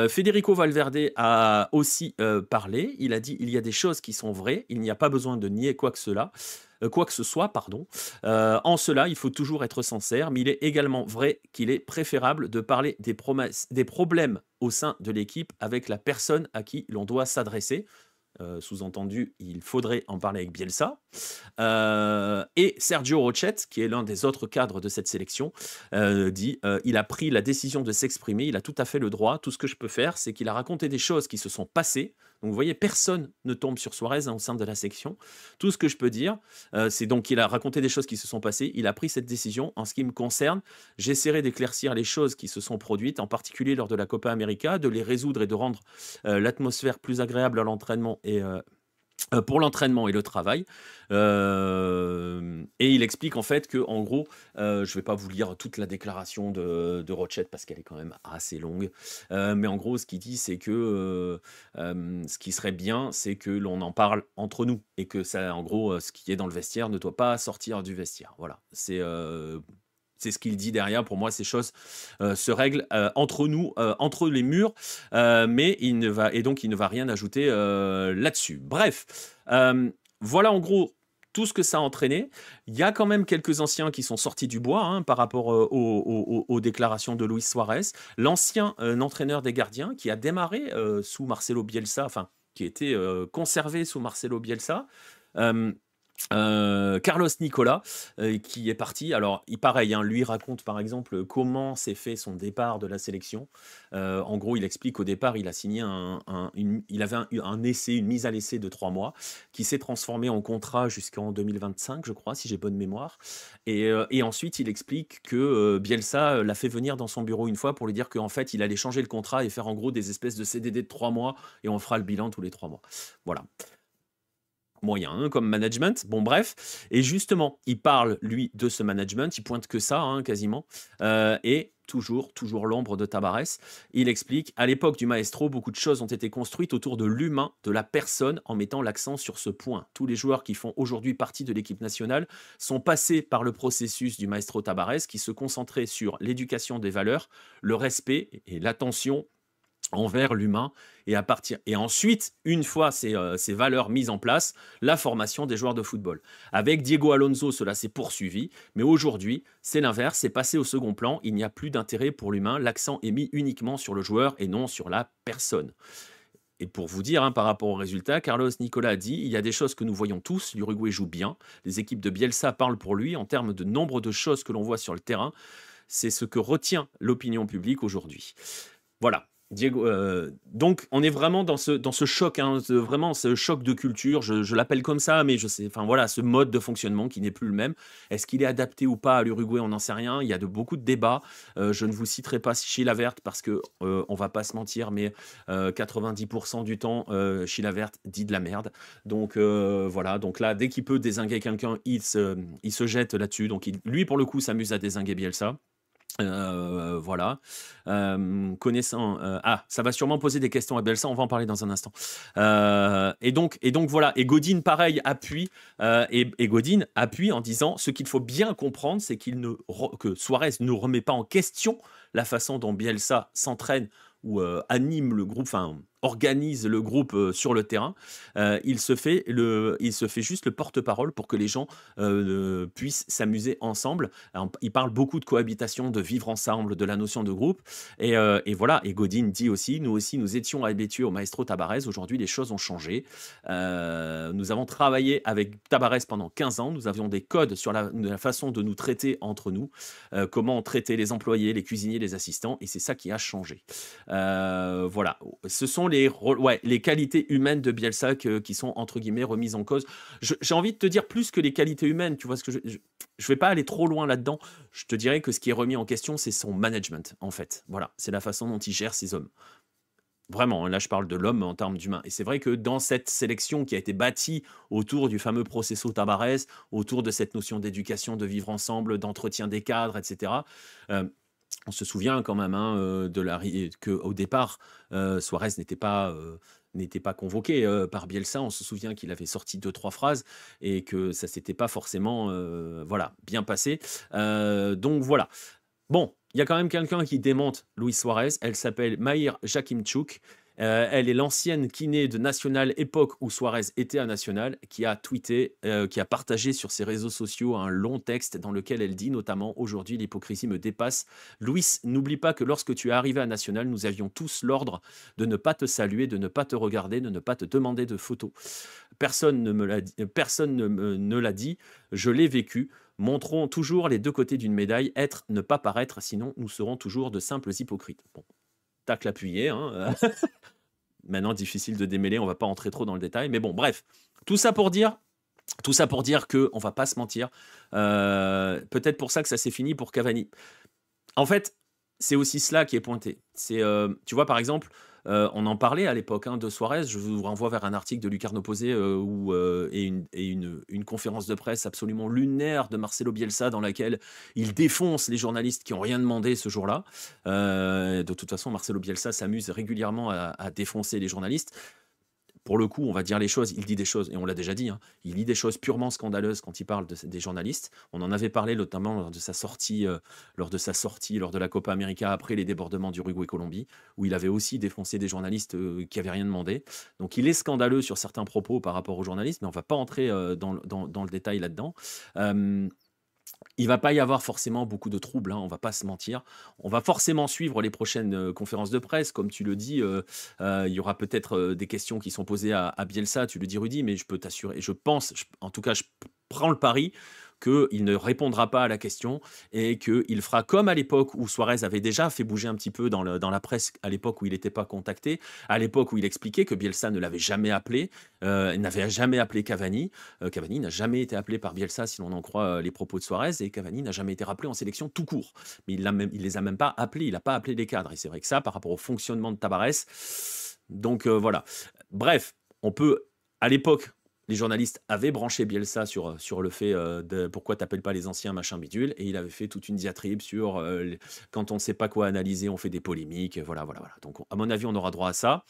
Federico Valverde a aussi parlé. Il a dit il y a des choses qui sont vraies. Il n'y a pas besoin de nier quoi que ce soit, pardon. En cela, il faut toujours être sincère, mais il est également vrai qu'il est préférable de parler des problèmes au sein de l'équipe avec la personne à qui l'on doit s'adresser. Sous-entendu, il faudrait en parler avec Bielsa. Et Sergio Rochet, qui est l'un des autres cadres de cette sélection, dit il a pris la décision de s'exprimer, il a tout à fait le droit. Tout ce que je peux faire, c'est qu'il a raconté des choses qui se sont passées. Donc vous voyez, personne ne tombe sur Suarez au sein de la section. Tout ce que je peux dire, c'est donc qu'il a raconté des choses qui se sont passées. Il a pris cette décision. En ce qui me concerne, j'essaierai d'éclaircir les choses qui se sont produites, en particulier lors de la Copa América, de les résoudre et de rendre l'atmosphère plus agréable à l'entraînement pour l'entraînement et le travail. Et il explique en fait que, en gros, je vais pas vous lire toute la déclaration de Rothschild parce qu'elle est quand même assez longue. Mais en gros, ce qu'il dit, c'est que ce qui serait bien, c'est que l'on en parle entre nous et que ça, en gros, ce qui est dans le vestiaire ne doit pas sortir du vestiaire. Voilà, c'est ce qu'il dit derrière. Pour moi, ces choses se règlent entre nous, entre les murs, mais il ne va rien ajouter là-dessus. Bref, voilà en gros tout ce que ça a entraîné. Il y a quand même quelques anciens qui sont sortis du bois hein, par rapport aux déclarations de Luis Suarez. L'ancien entraîneur des gardiens qui a démarré sous Marcelo Bielsa, enfin qui était conservé sous Marcelo Bielsa. Carlos Nicola qui est parti. Alors, pareil, hein, lui raconte par exemple comment s'est fait son départ de la sélection. En gros, il explique qu'au départ, il a signé il avait un essai, une mise à l'essai de 3 mois qui s'est transformé en contrat jusqu'en 2025, je crois, si j'ai bonne mémoire. Et ensuite, il explique que Bielsa l'a fait venir dans son bureau une fois pour lui dire qu'en fait, il allait changer le contrat et faire en gros des espèces de CDD de 3 mois et on fera le bilan tous les 3 mois. Voilà. Moyen hein, comme management, bon bref, et justement, il parle, lui, de ce management, il pointe que ça, hein, quasiment, et toujours l'ombre de Tabarès, il explique, à l'époque du maestro, beaucoup de choses ont été construites autour de l'humain, de la personne, en mettant l'accent sur ce point. Tous les joueurs qui font aujourd'hui partie de l'équipe nationale sont passés par le processus du maestro Tabarès, qui se concentrait sur l'éducation des valeurs, le respect et l'attention envers l'humain et ensuite, une fois ces valeurs mises en place, la formation des joueurs de football. Avec Diego Alonso, cela s'est poursuivi, mais aujourd'hui, c'est l'inverse, c'est passé au second plan, il n'y a plus d'intérêt pour l'humain, l'accent est mis uniquement sur le joueur et non sur la personne. Et pour vous dire, hein, par rapport au résultat, Carlos Nicola a dit « Il y a des choses que nous voyons tous, l'Uruguay joue bien, les équipes de Bielsa parlent pour lui en termes de nombre de choses que l'on voit sur le terrain, c'est ce que retient l'opinion publique aujourd'hui. » Voilà. Diego, donc on est vraiment dans ce choc, hein, vraiment ce choc de culture, je l'appelle comme ça, mais je sais, enfin voilà, ce mode de fonctionnement qui n'est plus le même. Est-ce qu'il est adapté ou pas à l'Uruguay? On n'en sait rien. Il y a beaucoup de débats. Je ne vous citerai pas Chilavert parce que on va pas se mentir, mais 90% du temps, Chilavert dit de la merde. Donc voilà, donc là, dès qu'il peut dézinguer quelqu'un, il se jette là-dessus. Donc lui, pour le coup, s'amuse à dézinguer Bielsa. Voilà. Connaissant. Ça va sûrement poser des questions à Bielsa, on va en parler dans un instant. Et donc voilà. Et Godin, pareil, appuie. Et Godin appuie en disant ce qu'il faut bien comprendre, c'est que Suarez ne remet pas en question la façon dont Bielsa s'entraîne ou anime le groupe, enfin organise le groupe sur le terrain. Il se fait juste le porte-parole pour que les gens puissent s'amuser ensemble. Alors, il parle beaucoup de cohabitation, de vivre ensemble, de la notion de groupe. Et voilà. Et Godin dit aussi, nous étions habitués au maestro Tabarez. Aujourd'hui, les choses ont changé. Nous avons travaillé avec Tabarez pendant 15 ans. Nous avions des codes sur la façon de nous traiter entre nous, comment traiter les employés, les cuisiniers, les assistants. Et c'est ça qui a changé. Voilà. Ce sont les qualités humaines de Bielsa qui sont entre guillemets remises en cause. J'ai envie de te dire plus que les qualités humaines, tu vois ce que je vais pas aller trop loin là-dedans. Je te dirais que ce qui est remis en question, c'est son management en fait. Voilà, c'est la façon dont il gère ses hommes. Vraiment, là je parle de l'homme en termes d'humain. Et c'est vrai que dans cette sélection qui a été bâtie autour du fameux processo Tabarez, autour de cette notion d'éducation, de vivre ensemble, d'entretien des cadres, etc., on se souvient quand même hein, qu'au départ, Suarez n'était pas convoqué par Bielsa. On se souvient qu'il avait sorti 2-3 phrases et que ça s'était pas forcément bien passé. Donc voilà. Bon, il y a quand même quelqu'un qui démonte Luis Suarez. Elle s'appelle Mahir Jakimchuk. Elle est l'ancienne kiné de National, époque où Suarez était à National, qui a tweeté, qui a partagé sur ses réseaux sociaux un long texte dans lequel elle dit notamment « Aujourd'hui, l'hypocrisie me dépasse. Luis, n'oublie pas que lorsque tu es arrivé à National, nous avions tous l'ordre de ne pas te saluer, de ne pas te regarder, de ne pas te demander de photos. Personne ne l'a dit, je l'ai vécu. Montrons toujours les deux côtés d'une médaille, être, ne pas paraître, sinon nous serons toujours de simples hypocrites. » Bon, tacle appuyé, hein. Maintenant, difficile de démêler, on va pas entrer trop dans le détail, mais bon, bref. Tout ça pour dire que on va pas se mentir. Peut-être pour ça que ça s'est fini pour Cavani. En fait, c'est aussi cela qui est pointé. C'est, tu vois, par exemple, On en parlait à l'époque, hein, de Suarez. Je vous renvoie vers un article de Lucarno Posé, une conférence de presse absolument lunaire de Marcelo Bielsa dans laquelle il défonce les journalistes qui ont rien demandé ce jour-là. De toute façon, Marcelo Bielsa s'amuse régulièrement à défoncer les journalistes. Pour le coup, on va dire les choses, il dit des choses, et on l'a déjà dit, hein, il dit des choses purement scandaleuses quand il parle des journalistes. On en avait parlé notamment lors de sa sortie, lors de la Copa América après les débordements d'Uruguay-Colombie, où il avait aussi défoncé des journalistes qui n'avaient rien demandé. Donc il est scandaleux sur certains propos par rapport aux journalistes, mais on ne va pas entrer dans le détail là-dedans. Il va pas y avoir forcément beaucoup de troubles, hein, on va pas se mentir. On va forcément suivre les prochaines conférences de presse, comme tu le dis. Il y aura peut-être des questions qui sont posées à Bielsa, tu le dis Rudy, mais je peux t'assurer, je pense, en tout cas, je prends le pari qu'il ne répondra pas à la question et qu'il fera comme à l'époque où Suarez avait déjà fait bouger un petit peu dans la presse, à l'époque où il n'était pas contacté, à l'époque où il expliquait que Bielsa ne l'avait jamais appelé, n'avait jamais appelé Cavani. Cavani n'a jamais été appelé par Bielsa, si l'on en croit les propos de Suarez, et Cavani n'a jamais été rappelé en sélection tout court. Mais il les a même pas appelés, il n'a pas appelé les cadres. Et c'est vrai que ça, par rapport au fonctionnement de Tabarès, donc voilà. Bref, on peut, à l'époque, les journalistes avaient branché Bielsa sur le fait de pourquoi t'appelles pas les anciens, machin bidule, et il avait fait toute une diatribe sur quand on ne sait pas quoi analyser, on fait des polémiques, voilà. Donc, à mon avis, on aura droit à ça.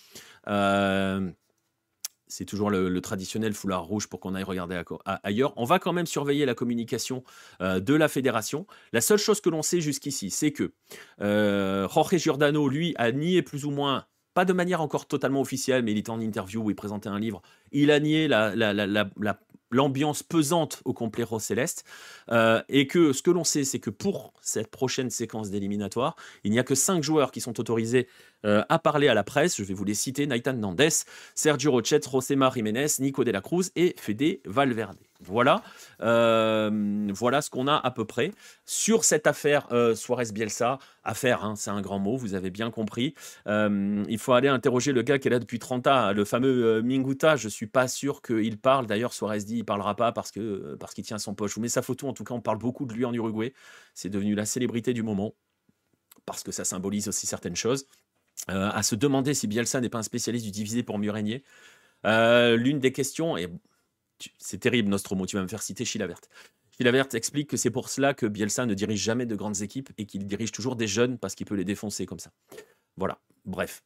C'est toujours le traditionnel foulard rouge pour qu'on aille regarder ailleurs. On va quand même surveiller la communication de la fédération. La seule chose que l'on sait jusqu'ici, c'est que Jorge Giordano, lui, a nié plus ou moins, pas de manière encore totalement officielle, mais il était en interview où il présentait un livre. Il a nié l'ambiance pesante au complet Céleste. Et que ce que l'on sait, c'est que pour cette prochaine séquence d'éliminatoire, il n'y a que 5 joueurs qui sont autorisés à parler à la presse. Je vais vous les citer: Nahitan Nandes, Sergio Rochet, Rosemar Jiménez, Nico de la Cruz et Fede Valverde. Voilà, voilà ce qu'on a à peu près sur cette affaire Suarez-Bielsa. Affaire, hein, c'est un grand mot, vous avez bien compris. Il faut aller interroger le gars qui est là depuis 30 ans, le fameux Minguta. Je ne suis pas sûr qu'il parle. D'ailleurs, Suarez dit qu'il ne parlera pas parce qu'il tient son poche. Je vous mets sa photo, en tout cas, on parle beaucoup de lui en Uruguay. C'est devenu la célébrité du moment parce que ça symbolise aussi certaines choses. À se demander si Bielsa n'est pas un spécialiste du diviser pour mieux régner. L'une des questions, et c'est terrible Nostromo, tu vas me faire citer Chilavert. Chilavert explique que c'est pour cela que Bielsa ne dirige jamais de grandes équipes et qu'il dirige toujours des jeunes parce qu'il peut les défoncer comme ça. Voilà, bref.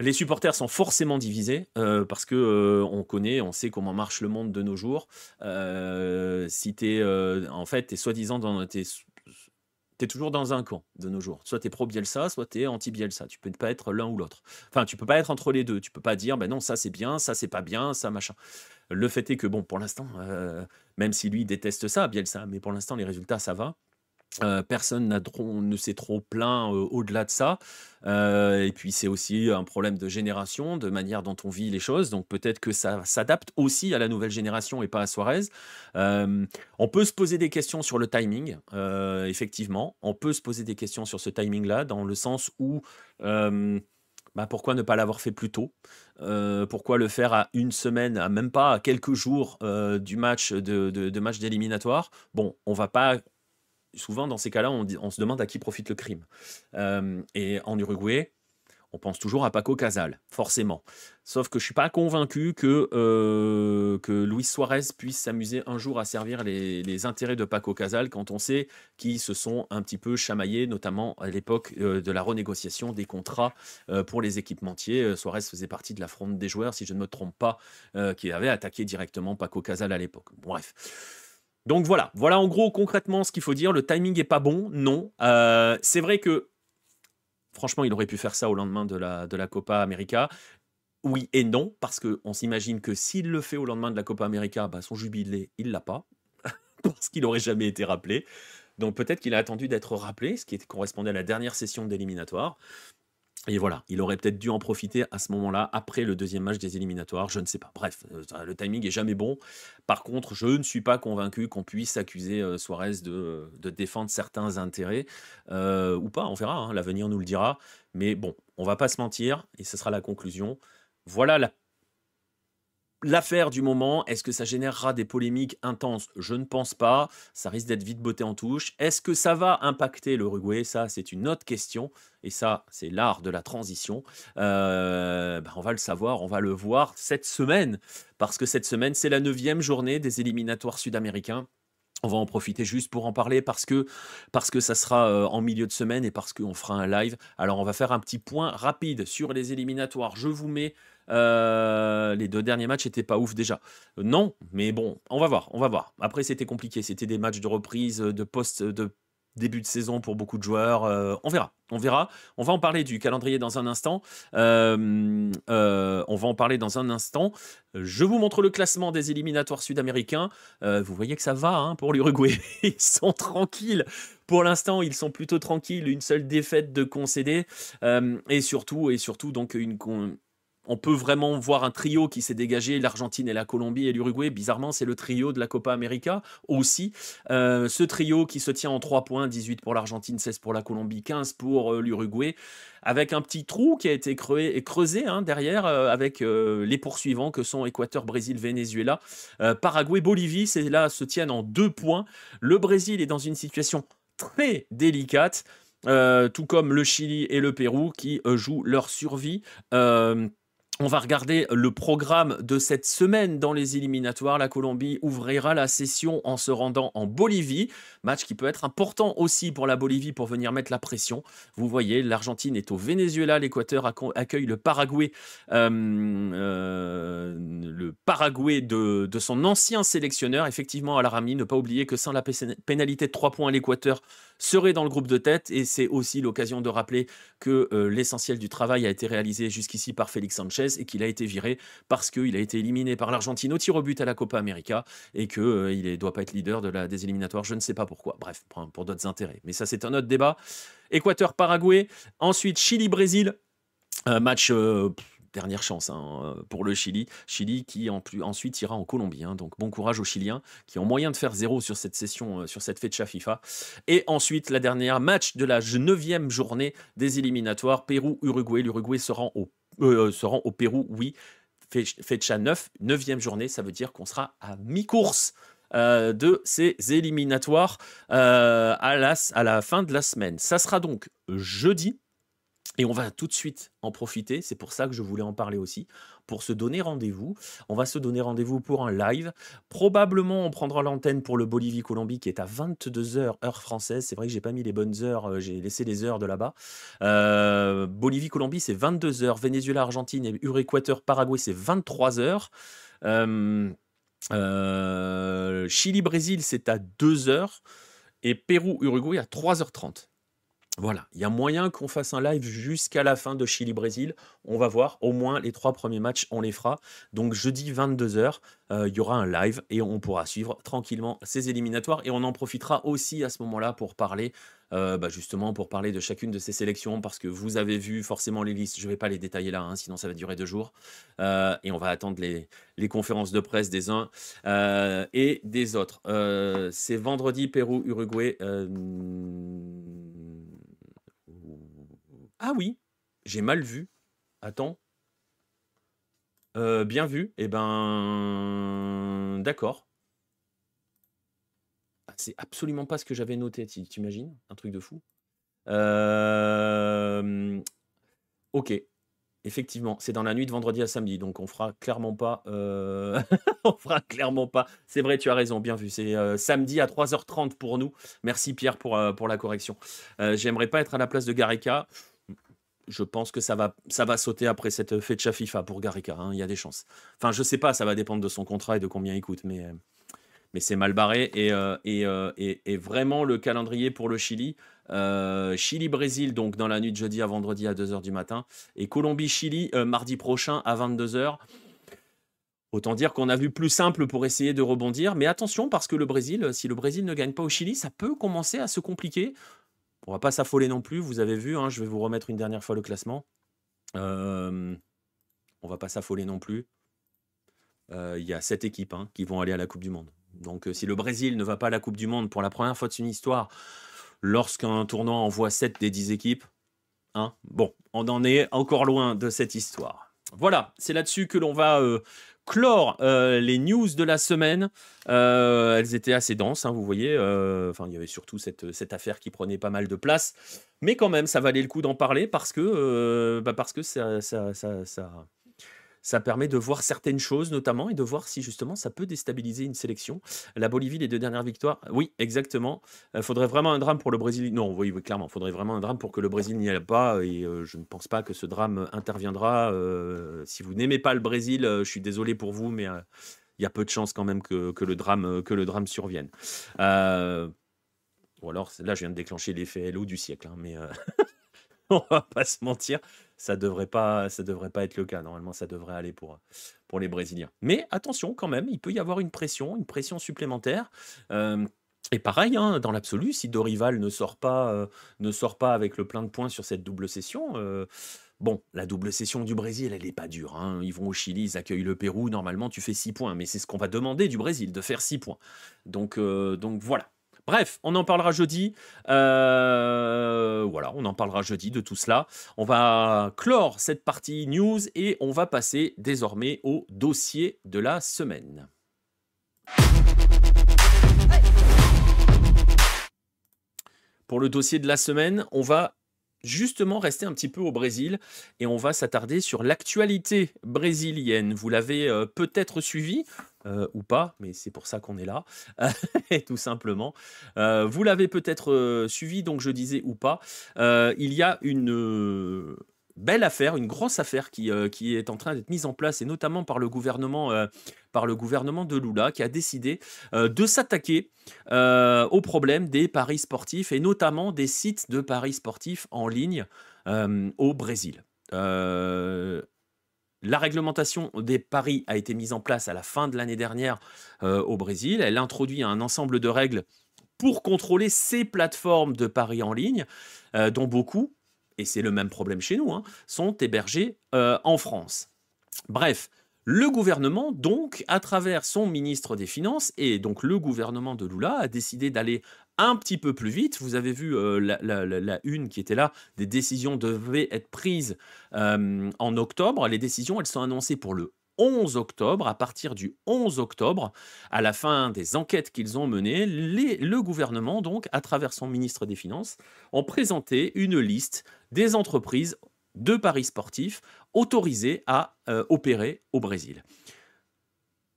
Les supporters sont forcément divisés parce que on sait comment marche le monde de nos jours. Si t'es en fait, t'es soi-disant t'es toujours dans un camp de nos jours. Soit t'es pro Bielsa, soit t'es anti Bielsa. Tu peux pas être l'un ou l'autre. Enfin, tu peux pas être entre les deux. Tu peux pas dire, ben non, ça c'est bien, ça c'est pas bien, ça machin. Le fait est que bon, pour l'instant, même si lui déteste ça, Bielsa, mais pour l'instant les résultats ça va. Personne ne s'est trop plaint au-delà de ça. Et puis c'est aussi un problème de génération, de manière dont on vit les choses. Donc peut-être que ça s'adapte aussi à la nouvelle génération et pas à Suarez. On peut se poser des questions sur le timing, effectivement. On peut se poser des questions sur ce timing-là, dans le sens où pourquoi ne pas l'avoir fait plus tôt? Pourquoi le faire à une semaine, à même pas à quelques jours du match match d'éliminatoire? Bon, on va pas. Souvent, dans ces cas-là, on se demande à qui profite le crime. Et en Uruguay, on pense toujours à Paco Casal, forcément. Sauf que je ne suis pas convaincu que Luis Suarez puisse s'amuser un jour à servir les intérêts de Paco Casal quand on sait qu'ils se sont un petit peu chamaillés, notamment à l'époque de la renégociation des contrats pour les équipementiers. Suarez faisait partie de la fronde des joueurs, si je ne me trompe pas, qui avait attaqué directement Paco Casal à l'époque. Bref. Donc voilà en gros concrètement ce qu'il faut dire. Le timing est pas bon, non. C'est vrai que franchement il aurait pu faire ça au lendemain de la Copa América. Oui et non, parce qu'on s'imagine que s'il le fait au lendemain de la Copa América, son jubilé il l'a pas, parce qu'il n'aurait jamais été rappelé. Donc peut-être qu'il a attendu d'être rappelé, ce qui correspondait à la dernière session d'éliminatoire. Et voilà, il aurait peut-être dû en profiter à ce moment-là, après le deuxième match des éliminatoires, je ne sais pas. Bref, le timing est jamais bon. Par contre, je ne suis pas convaincu qu'on puisse accuser Suarez de défendre certains intérêts, ou pas, on verra, hein, l'avenir nous le dira. Mais bon, on va pas se mentir, et ce sera la conclusion. Voilà l'affaire du moment. Est-ce que ça générera des polémiques intenses? Je ne pense pas. Ça risque d'être vite botté en touche. Est-ce que ça va impacter l'Uruguay? Ça, c'est une autre question. Et ça, c'est l'art de la transition. On va le savoir, on va le voir cette semaine. Parce que cette semaine, c'est la 9e journée des éliminatoires sud-américains. On va en profiter juste pour en parler parce que ça sera en milieu de semaine et parce qu'on fera un live. Alors, on va faire un petit point rapide sur les éliminatoires. Je vous mets les 2 derniers matchs n'étaient pas ouf déjà. Non, mais bon, on va voir, on va voir. Après, c'était compliqué. C'était des matchs de reprise, de post, de début de saison pour beaucoup de joueurs. On verra, on verra. On va en parler du calendrier dans un instant. On va en parler dans un instant. Je vous montre le classement des éliminatoires sud-américains. Vous voyez que ça va hein, pour l'Uruguay. Ils sont tranquilles. Pour l'instant, ils sont plutôt tranquilles. Une seule défaite de concédée. Et surtout, donc on peut vraiment voir un trio qui s'est dégagé, l'Argentine et la Colombie et l'Uruguay. Bizarrement, c'est le trio de la Copa América aussi. Ce trio qui se tient en 3 points, 18 pour l'Argentine, 16 pour la Colombie, 15 pour l'Uruguay, avec un petit trou qui a été creusé hein, derrière, avec les poursuivants que sont Équateur, Brésil, Venezuela, Paraguay, Bolivie, c'est là se tiennent en 2 points. Le Brésil est dans une situation très délicate, tout comme le Chili et le Pérou qui jouent leur survie. On va regarder le programme de cette semaine dans les éliminatoires. La Colombie ouvrira la session en se rendant en Bolivie. Match qui peut être important aussi pour la Bolivie pour venir mettre la pression. Vous voyez, l'Argentine est au Venezuela. L'Équateur accueille le Paraguay. Le Paraguay de son ancien sélectionneur. Effectivement, Al-Arami, ne pas oublier que sans la pénalité de 3 points, l'Équateur serait dans le groupe de tête. Et c'est aussi l'occasion de rappeler que l'essentiel du travail a été réalisé jusqu'ici par Félix Sanchez et qu'il a été viré parce qu'il a été éliminé par l'Argentine au tir au but à la Copa América et qu'il ne doit pas être leader des éliminatoires. Je ne sais pas pourquoi. Bref, pour d'autres intérêts. Mais ça, c'est un autre débat. Équateur-Paraguay. Ensuite, Chili-Brésil. Match... dernière chance hein, pour le Chili. Chili qui ensuite ira en Colombie. Hein, donc bon courage aux Chiliens qui ont moyen de faire 0 sur cette session, sur cette fecha FIFA. Et ensuite, la dernière match de la 9e journée des éliminatoires. Pérou-Uruguay. L'Uruguay se rend au Pérou, oui. Fecha 9, 9e journée, ça veut dire qu'on sera à mi-course de ces éliminatoires à la fin de la semaine. Ça sera donc jeudi. Et on va tout de suite en profiter, c'est pour ça que je voulais en parler aussi, pour se donner rendez-vous. On va se donner rendez-vous pour un live. Probablement, on prendra l'antenne pour le Bolivie-Colombie qui est à 22h heure française. C'est vrai que j'ai pas mis les bonnes heures, j'ai laissé les heures de là-bas. Bolivie-Colombie, c'est 22h. Venezuela-Argentine et Équateur-Paraguay, c'est 23h. Chili-Brésil, c'est à 2h. Et Pérou-Uruguay à 3h30. Voilà, il y a moyen qu'on fasse un live jusqu'à la fin de Chili-Brésil. On va voir, au moins les 3 premiers matchs, on les fera. Donc jeudi 22h, il y aura un live et on pourra suivre tranquillement ces éliminatoires. Et on en profitera aussi à ce moment-là pour parler, justement, pour parler de chacune de ces sélections. Parce que vous avez vu forcément les listes, je ne vais pas les détailler là, hein, sinon ça va durer 2 jours. Et on va attendre les conférences de presse des uns et des autres. C'est vendredi, Pérou, Uruguay. Ah oui, j'ai mal vu. Attends. Bien vu. Eh ben, d'accord. Ah, c'est absolument pas ce que j'avais noté, t'imagines? Un truc de fou. Ok. Effectivement, c'est dans la nuit de vendredi à samedi, donc on fera clairement pas. On fera clairement pas. C'est vrai, tu as raison, bien vu. C'est samedi à 3h30 pour nous. Merci Pierre pour la correction. J'aimerais pas être à la place de Gareca. Je pense que ça va sauter après cette fecha FIFA pour Gareca. Hein, il y a des chances. Enfin, je sais pas, ça va dépendre de son contrat et de combien il coûte, mais c'est mal barré. Et vraiment, le calendrier pour le Chili. Chili-Brésil, donc dans la nuit de jeudi à vendredi à 2h du matin. Et Colombie-Chili, mardi prochain à 22h. Autant dire qu'on a vu plus simple pour essayer de rebondir. Mais attention, parce que le Brésil, si le Brésil ne gagne pas au Chili, ça peut commencer à se compliquer. On va pas s'affoler non plus, vous avez vu, hein, je vais vous remettre une dernière fois le classement. On va pas s'affoler non plus. Il y a 7 équipes hein, qui vont aller à la Coupe du Monde. Donc si le Brésil ne va pas à la Coupe du Monde pour la première fois de son histoire, lorsqu'un tournoi envoie 7 des 10 équipes, hein, bon, on en est encore loin de cette histoire. Voilà, c'est là-dessus que l'on va clore les news de la semaine, elles étaient assez denses, hein, vous voyez. Enfin, il y avait surtout cette affaire qui prenait pas mal de place. Mais quand même, ça valait le coup d'en parler parce que ça permet de voir certaines choses, notamment, et de voir si justement ça peut déstabiliser une sélection. La Bolivie, les 2 dernières victoires, oui, exactement. Il faudrait vraiment un drame pour le Brésil. Non, oui, oui, clairement, il faudrait vraiment un drame pour que le Brésil n'y aille pas. Et je ne pense pas que ce drame interviendra. Si vous n'aimez pas le Brésil, je suis désolé pour vous, mais il y a peu de chances quand même que le drame survienne. Ou alors, là, je viens de déclencher l'effet Hello du siècle, hein, mais on va pas se mentir, ça devrait pas être le cas. Normalement, ça devrait aller pour les Brésiliens. Mais attention quand même, il peut y avoir une pression supplémentaire. Et pareil, hein, dans l'absolu, si Dorival ne sort pas avec le plein de points sur cette double session, bon, la double session du Brésil, elle n'est pas dure, hein. Ils vont au Chili, ils accueillent le Pérou. Normalement, tu fais 6 points, mais c'est ce qu'on va demander du Brésil, de faire 6 points. Donc voilà. Bref, on en parlera jeudi. Voilà, on en parlera jeudi de tout cela. On va clore cette partie news et on va passer désormais au dossier de la semaine. Pour le dossier de la semaine, on va justement rester un petit peu au Brésil et on va s'attarder sur l'actualité brésilienne. Vous l'avez peut-être suivi ou pas, mais c'est pour ça qu'on est là, tout simplement. Vous l'avez peut-être suivi, donc je disais ou pas. Il y a une belle affaire, une grosse affaire qui est en train d'être mise en place, et notamment par le gouvernement de Lula, qui a décidé de s'attaquer au problème des paris sportifs, et notamment des sites de paris sportifs en ligne au Brésil. La réglementation des paris a été mise en place à la fin de l'année dernière au Brésil. Elle introduit un ensemble de règles pour contrôler ces plateformes de paris en ligne, dont beaucoup, et c'est le même problème chez nous, hein, sont hébergées en France. Bref, le gouvernement, donc, à travers son ministre des Finances, et donc le gouvernement de Lula, a décidé d'aller un petit peu plus vite. Vous avez vu la une qui était là, des décisions devaient être prises en octobre. Les décisions, elles sont annoncées pour le 11 octobre. À partir du 11 octobre, à la fin des enquêtes qu'ils ont menées, le gouvernement, donc, à travers son ministre des Finances, ont présenté une liste des entreprises de paris sportifs autorisés à opérer au Brésil.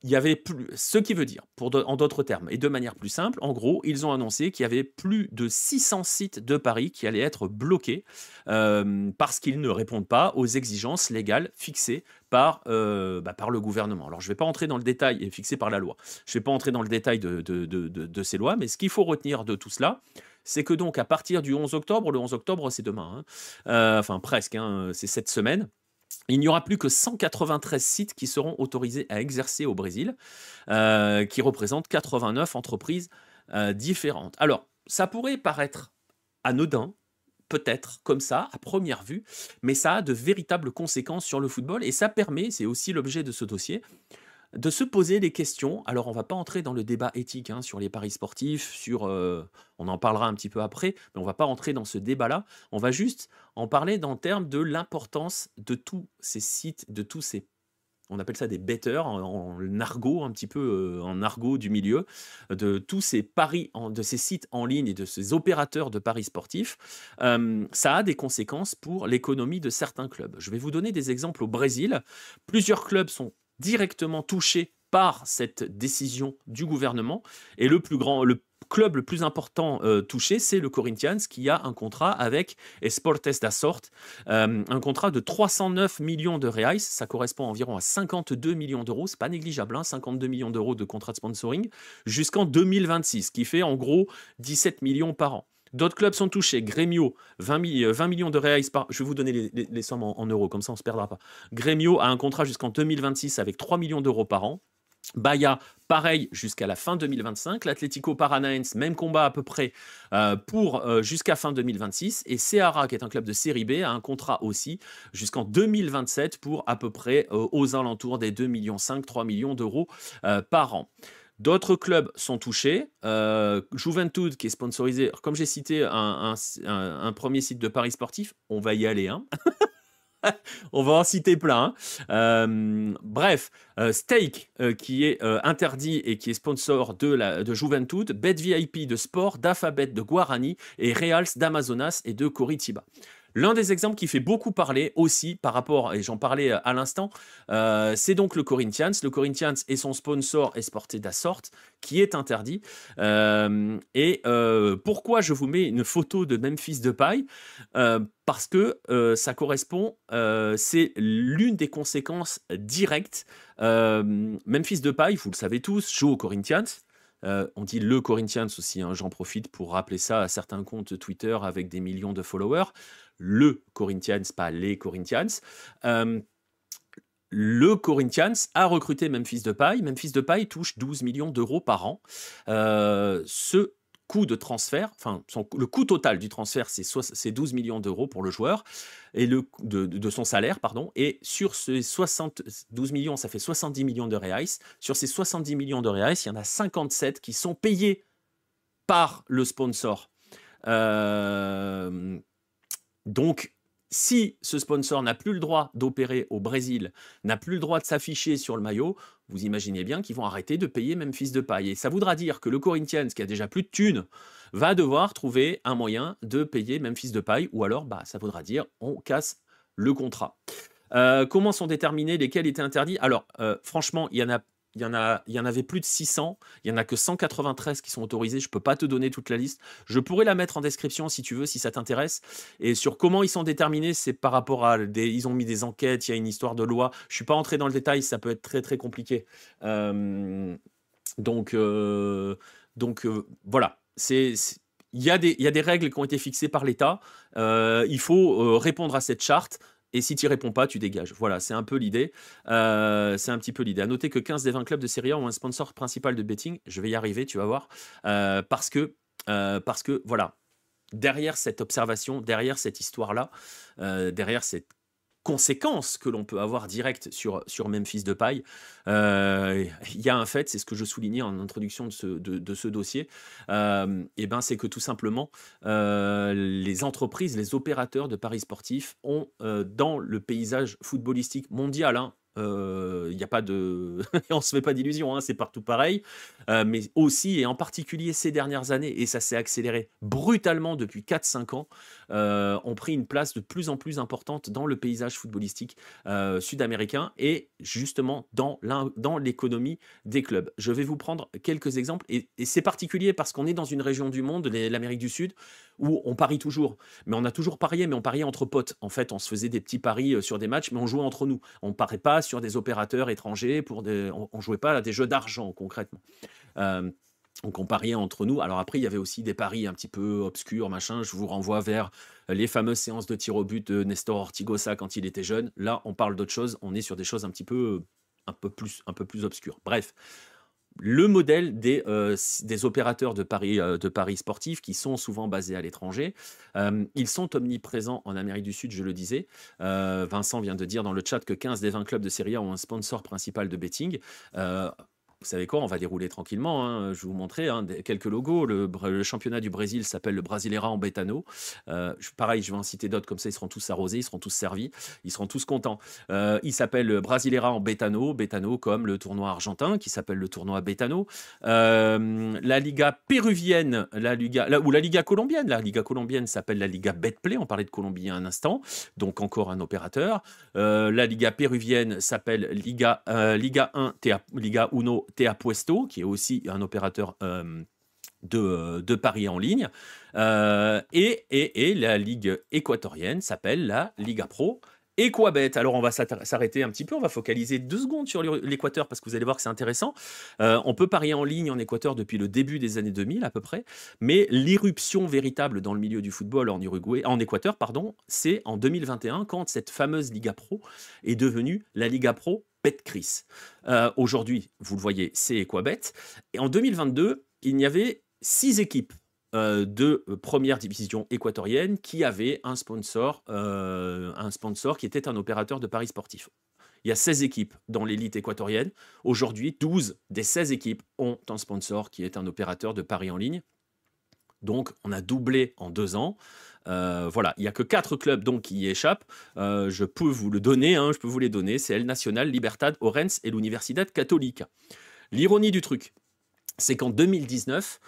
Il y avait plus, ce qui veut dire, en d'autres termes et de manière plus simple, en gros, ils ont annoncé qu'il y avait plus de 600 sites de paris qui allaient être bloqués parce qu'ils ne répondent pas aux exigences légales fixées par le gouvernement. Alors, je ne vais pas entrer dans le détail, et fixées par la loi. Je ne vais pas entrer dans le détail de ces lois, mais ce qu'il faut retenir de tout cela, c'est que donc à partir du 11 octobre, le 11 octobre c'est demain, hein, enfin presque, hein, c'est cette semaine, il n'y aura plus que 193 sites qui seront autorisés à exercer au Brésil, qui représentent 89 entreprises différentes. Alors, ça pourrait paraître anodin, peut-être comme ça, à première vue, mais ça a de véritables conséquences sur le football, et ça permet, c'est aussi l'objet de ce dossier, de se poser les questions. Alors, on ne va pas entrer dans le débat éthique hein, sur les paris sportifs, on en parlera un petit peu après, mais on ne va pas entrer dans ce débat-là. On va juste en parler en termes de l'importance de tous ces sites, de tous ces, on appelle ça des betteurs en argot, un petit peu en argot du milieu, de tous ces paris, de ces sites en ligne et de ces opérateurs de paris sportifs. Ça a des conséquences pour l'économie de certains clubs. Je vais vous donner des exemples au Brésil. Plusieurs clubs sont directement touchés par cette décision du gouvernement, et le club le plus important touché, c'est le Corinthians, qui a un contrat avec Esportes da Sorte, un contrat de 309 millions de reais, ça correspond environ à 52 millions d'euros, c'est pas négligeable, hein, 52 millions d'euros de contrat de sponsoring, jusqu'en 2026, qui fait en gros 17 millions par an. D'autres clubs sont touchés. Grêmio, 20 millions de reais par... Je vais vous donner les sommes en euros, comme ça on ne se perdra pas. Grêmio a un contrat jusqu'en 2026 avec 3 millions d'euros par an. Bahia, pareil, jusqu'à la fin 2025. L'Atlético Paranaense, même combat à peu près jusqu'à fin 2026. Et Ceará, qui est un club de Série B, a un contrat aussi jusqu'en 2027 pour à peu près aux alentours des 2,5 millions, 3 millions d'euros par an. D'autres clubs sont touchés. Juventude, qui est sponsorisé, comme j'ai cité un premier site de paris sportif, on va y aller. Hein. On va en citer plein, hein. Bref, Stake, qui est interdit et qui est sponsor de Juventud, BetVIP de Sport, d'Alphabet de Guarani et Reals d'Amazonas et de Coritiba. L'un des exemples qui fait beaucoup parler aussi par rapport, et j'en parlais à l'instant, c'est donc le Corinthians. Le Corinthians et son sponsor Esporte da Sorte, qui est interdit. Pourquoi je vous mets une photo de Memphis Depay? Parce que ça correspond, c'est l'une des conséquences directes. Memphis Depay, vous le savez tous, joue au Corinthians. On dit le Corinthians aussi, hein, j'en profite pour rappeler ça à certains comptes Twitter avec des millions de followers. Le Corinthians, pas les Corinthians. Le Corinthians a recruté Memphis Depay. Memphis Depay touche 12 millions d'euros par an. Ce coût de transfert, enfin le coût total du transfert, c'est 12 millions d'euros pour le joueur et de son salaire, pardon. Et sur ces 12 millions, ça fait 70 millions de reais. Sur ces 70 millions de reais, il y en a 57 qui sont payés par le sponsor. Donc, si ce sponsor n'a plus le droit d'opérer au Brésil, n'a plus le droit de s'afficher sur le maillot, vous imaginez bien qu'ils vont arrêter de payer Memphis Depay. Et ça voudra dire que le Corinthians, qui a déjà plus de thunes, va devoir trouver un moyen de payer Memphis Depay, ou alors ça voudra dire on casse le contrat. Comment sont déterminés lesquels étaient interdits? Alors, franchement, il y en avait plus de 600, il n'y en a que 193 qui sont autorisés, je ne peux pas te donner toute la liste. Je pourrais la mettre en description si tu veux, si ça t'intéresse. Et sur comment ils sont déterminés, c'est par rapport à ils ont mis des enquêtes, il y a une histoire de loi. Je ne suis pas entré dans le détail, ça peut être très très compliqué. Donc voilà, il y a des règles qui ont été fixées par l'État. Il faut répondre à cette charte. Et si tu n'y réponds pas, tu dégages. Voilà, c'est un peu l'idée. C'est un petit peu l'idée. À noter que 15 des 20 clubs de Serie A ont un sponsor principal de betting. Je vais y arriver, tu vas voir. Parce que voilà, derrière cette observation, derrière cette histoire-là, derrière cette conséquences que l'on peut avoir directes sur Memphis Depay, il y a un fait, c'est ce que je soulignais en introduction de ce dossier, c'est que tout simplement, les entreprises, les opérateurs de paris sportifs ont, dans le paysage footballistique mondial, hein, il n'y a pas de... on ne se fait pas d'illusions, hein, c'est partout pareil, mais aussi et en particulier ces dernières années, et ça s'est accéléré brutalement depuis 4-5 ans, ont pris une place de plus en plus importante dans le paysage footballistique sud-américain et justement dans l'économie des clubs. Je vais vous prendre quelques exemples, et c'est particulier parce qu'on est dans une région du monde, l'Amérique du Sud, où on parie toujours, mais on a toujours parié, mais on pariait entre potes. En fait, on se faisait des petits paris sur des matchs, mais on jouait entre nous. On ne pariait pas sur des opérateurs étrangers, on ne jouait pas à des jeux d'argent concrètement. Donc on pariait entre nous. Alors après, il y avait aussi des paris un petit peu obscurs, machin. Je vous renvoie vers les fameuses séances de tir au but de Nestor Ortigosa quand il était jeune. Là, on parle d'autre chose. On est sur des choses un peu plus obscures. Bref, le modèle des opérateurs de paris sportifs qui sont souvent basés à l'étranger, ils sont omniprésents en Amérique du Sud, je le disais. Vincent vient de dire dans le chat que 15 des 20 clubs de Serie A ont un sponsor principal de betting. Vous savez quoi, on va dérouler tranquillement, hein. Je vais vous montrer quelques logos. Le championnat du Brésil s'appelle le Brasileira en Betano. Pareil, je vais en citer d'autres, comme ça ils seront tous arrosés, ils seront tous servis, ils seront tous contents. Il s'appelle le Brasileira en Betano, Betano comme le tournoi argentin qui s'appelle le tournoi Betano. La Liga péruvienne, ou la Liga colombienne. La Liga colombienne s'appelle la Liga Betplay, on parlait de Colombie un instant, donc encore un opérateur. La Liga péruvienne s'appelle Liga 1, Liga Uno Te Apuesto, qui est aussi un opérateur de paris en ligne. Et la ligue équatorienne s'appelle la Liga Pro Equabet. Alors on va s'arrêter un petit peu, on va focaliser 2 secondes sur l'Équateur parce que vous allez voir que c'est intéressant. On peut parier en ligne en Équateur depuis le début des années 2000 à peu près, mais l'irruption véritable dans le milieu du football en Équateur, c'est en 2021 quand cette fameuse Liga Pro est devenue la Liga Pro Betcris. Aujourd'hui, vous le voyez, c'est Equabet. Et en 2022, il y avait 6 équipes de première division équatorienne qui avaient un sponsor qui était un opérateur de paris sportifs. Il y a 16 équipes dans l'élite équatorienne. Aujourd'hui, 12 des 16 équipes ont un sponsor qui est un opérateur de paris en ligne. Donc, on a doublé en 2 ans. Voilà, il n'y a que 4 clubs donc qui y échappent. Je peux vous le donner, hein, je peux vous les donner. C'est El Nacional, Libertad, Orense et l'Universidad Católica. L'ironie du truc, c'est qu'en 2019,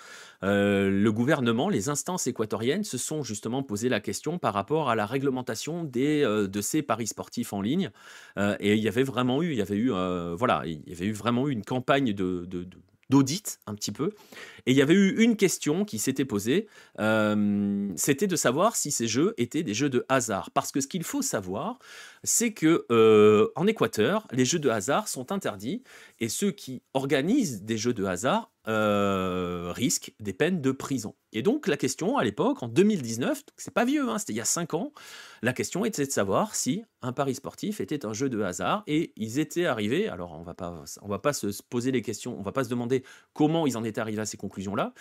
le gouvernement, les instances équatoriennes se sont justement posé la question par rapport à la réglementation de ces paris sportifs en ligne. Et il y avait vraiment eu, voilà, il y avait eu vraiment eu une campagne d'audit un petit peu. Et il y avait eu une question qui s'était posée, c'était de savoir si ces jeux étaient des jeux de hasard. Parce que ce qu'il faut savoir, c'est que en Équateur, les jeux de hasard sont interdits et ceux qui organisent des jeux de hasard risquent des peines de prison. Et donc la question à l'époque, en 2019, c'est pas vieux, hein, c'était il y a 5 ans, la question était de savoir si un pari sportif était un jeu de hasard et ils étaient arrivés, alors on va pas se poser les questions, on va pas se demander comment ils en étaient arrivés à ces conclusions-là,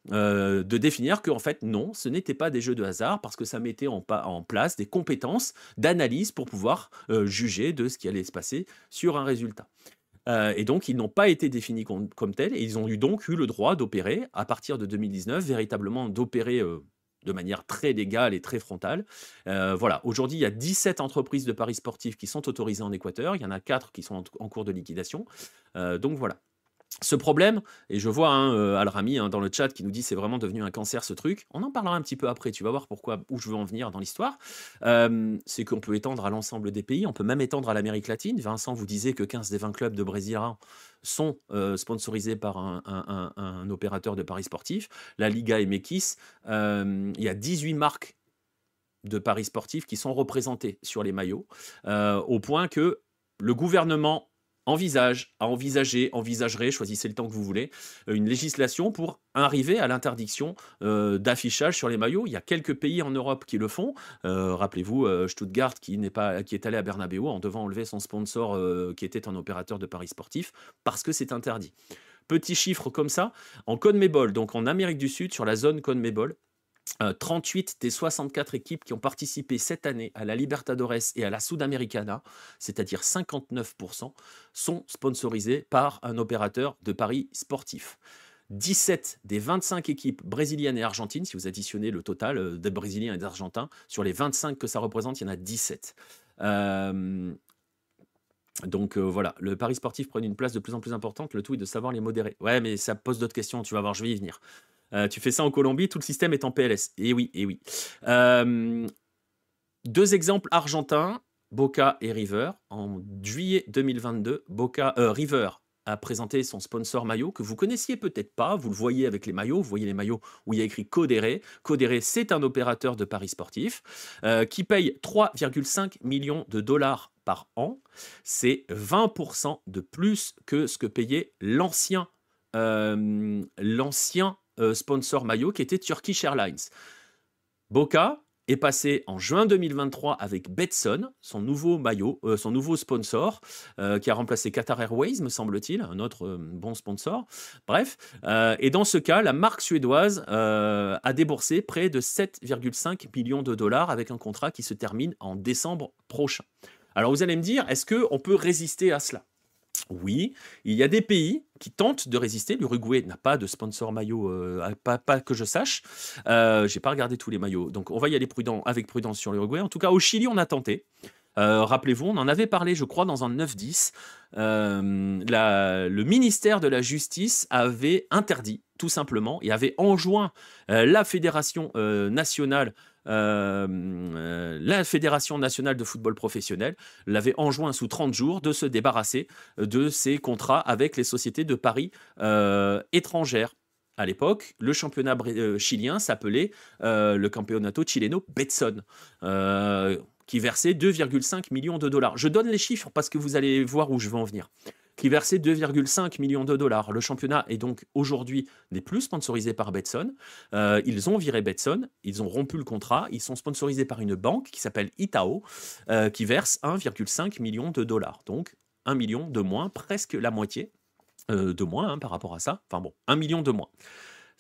de définir que en fait non, ce n'était pas des jeux de hasard parce que ça mettait en place des compétences d'analyse pour pouvoir juger de ce qui allait se passer sur un résultat. Et donc, ils n'ont pas été définis comme tels, et ils ont donc eu le droit d'opérer, à partir de 2019, véritablement d'opérer de manière très légale et très frontale. Voilà, aujourd'hui, il y a 17 entreprises de paris sportifs qui sont autorisées en Équateur, il y en a 4 qui sont en cours de liquidation. Donc voilà. Ce problème, et je vois Al-Rami dans le chat qui nous dit c'est vraiment devenu un cancer ce truc, on en parlera un petit peu après, tu vas voir pourquoi, où je veux en venir dans l'histoire, c'est qu'on peut étendre à l'ensemble des pays, on peut même étendre à l'Amérique latine. Vincent vous disait que 15 des 20 clubs de Brésiliens sont sponsorisés par un opérateur de paris sportifs, la Liga MX, il y a 18 marques de paris sportifs qui sont représentées sur les maillots, au point que le gouvernement envisagerait, choisissez le temps que vous voulez, une législation pour arriver à l'interdiction d'affichage sur les maillots. Il y a quelques pays en Europe qui le font. Rappelez-vous, Stuttgart qui est allé à Bernabéu en devant enlever son sponsor qui était un opérateur de paris sportifs parce que c'est interdit. Petit chiffre comme ça, en CONMEBOL, donc en Amérique du Sud, sur la zone CONMEBOL, 38 des 64 équipes qui ont participé cette année à la Libertadores et à la Sudamericana, c'est-à-dire 59%, sont sponsorisées par un opérateur de paris sportifs. 17 des 25 équipes brésiliennes et argentines, si vous additionnez le total des Brésiliens et des Argentins, sur les 25 que ça représente, il y en a 17. Donc voilà, le pari sportif prend une place de plus en plus importante, le tout est de savoir les modérer. Ouais, mais ça pose d'autres questions, tu vas voir, je vais y venir. Tu fais ça en Colombie, tout le système est en PLS. Et oui, et oui. 2 exemples argentins, Boca et River. En juillet 2022, River a présenté son sponsor maillot que vous connaissiez peut-être pas, vous le voyez avec les maillots, vous voyez les maillots où il y a écrit Codere. Codere, c'est un opérateur de paris sportifs qui paye 3,5 millions de dollars par an. C'est 20% de plus que ce que payait l'ancien sponsor maillot qui était Turkish Airlines. Boca est passé en juin 2023 avec Betson, son nouveau maillot, son nouveau sponsor, qui a remplacé Qatar Airways, me semble-t-il, un autre bon sponsor. Bref, et dans ce cas, la marque suédoise a déboursé près de 7,5 millions de dollars avec un contrat qui se termine en décembre prochain. Alors vous allez me dire, est-ce qu'on peut résister à cela ? Oui, il y a des pays qui tentent de résister. L'Uruguay n'a pas de sponsor maillot, pas que je sache. J'ai pas regardé tous les maillots, donc on va y aller avec prudence sur l'Uruguay. En tout cas, au Chili, on a tenté. Rappelez-vous, on en avait parlé, je crois, dans un 9-10. Le ministère de la Justice avait interdit, tout simplement, et avait enjoint la Fédération nationale de football professionnel l'avait enjoint sous 30 jours de se débarrasser de ses contrats avec les sociétés de paris étrangères. À l'époque, le championnat chilien s'appelait le Campeonato Chileno Betson, qui versait 2,5 millions de dollars. Je donne les chiffres parce que vous allez voir où je veux en venir. Qui versait 2,5 millions de dollars. Le championnat est donc aujourd'hui n'est plus sponsorisé par Betson. Ils ont viré Betson, ils ont rompu le contrat, ils sont sponsorisés par une banque qui s'appelle Itao, qui verse 1,5 million de dollars. Donc 1 million de moins, presque la moitié de moins par rapport à ça. Enfin bon, 1 million de moins.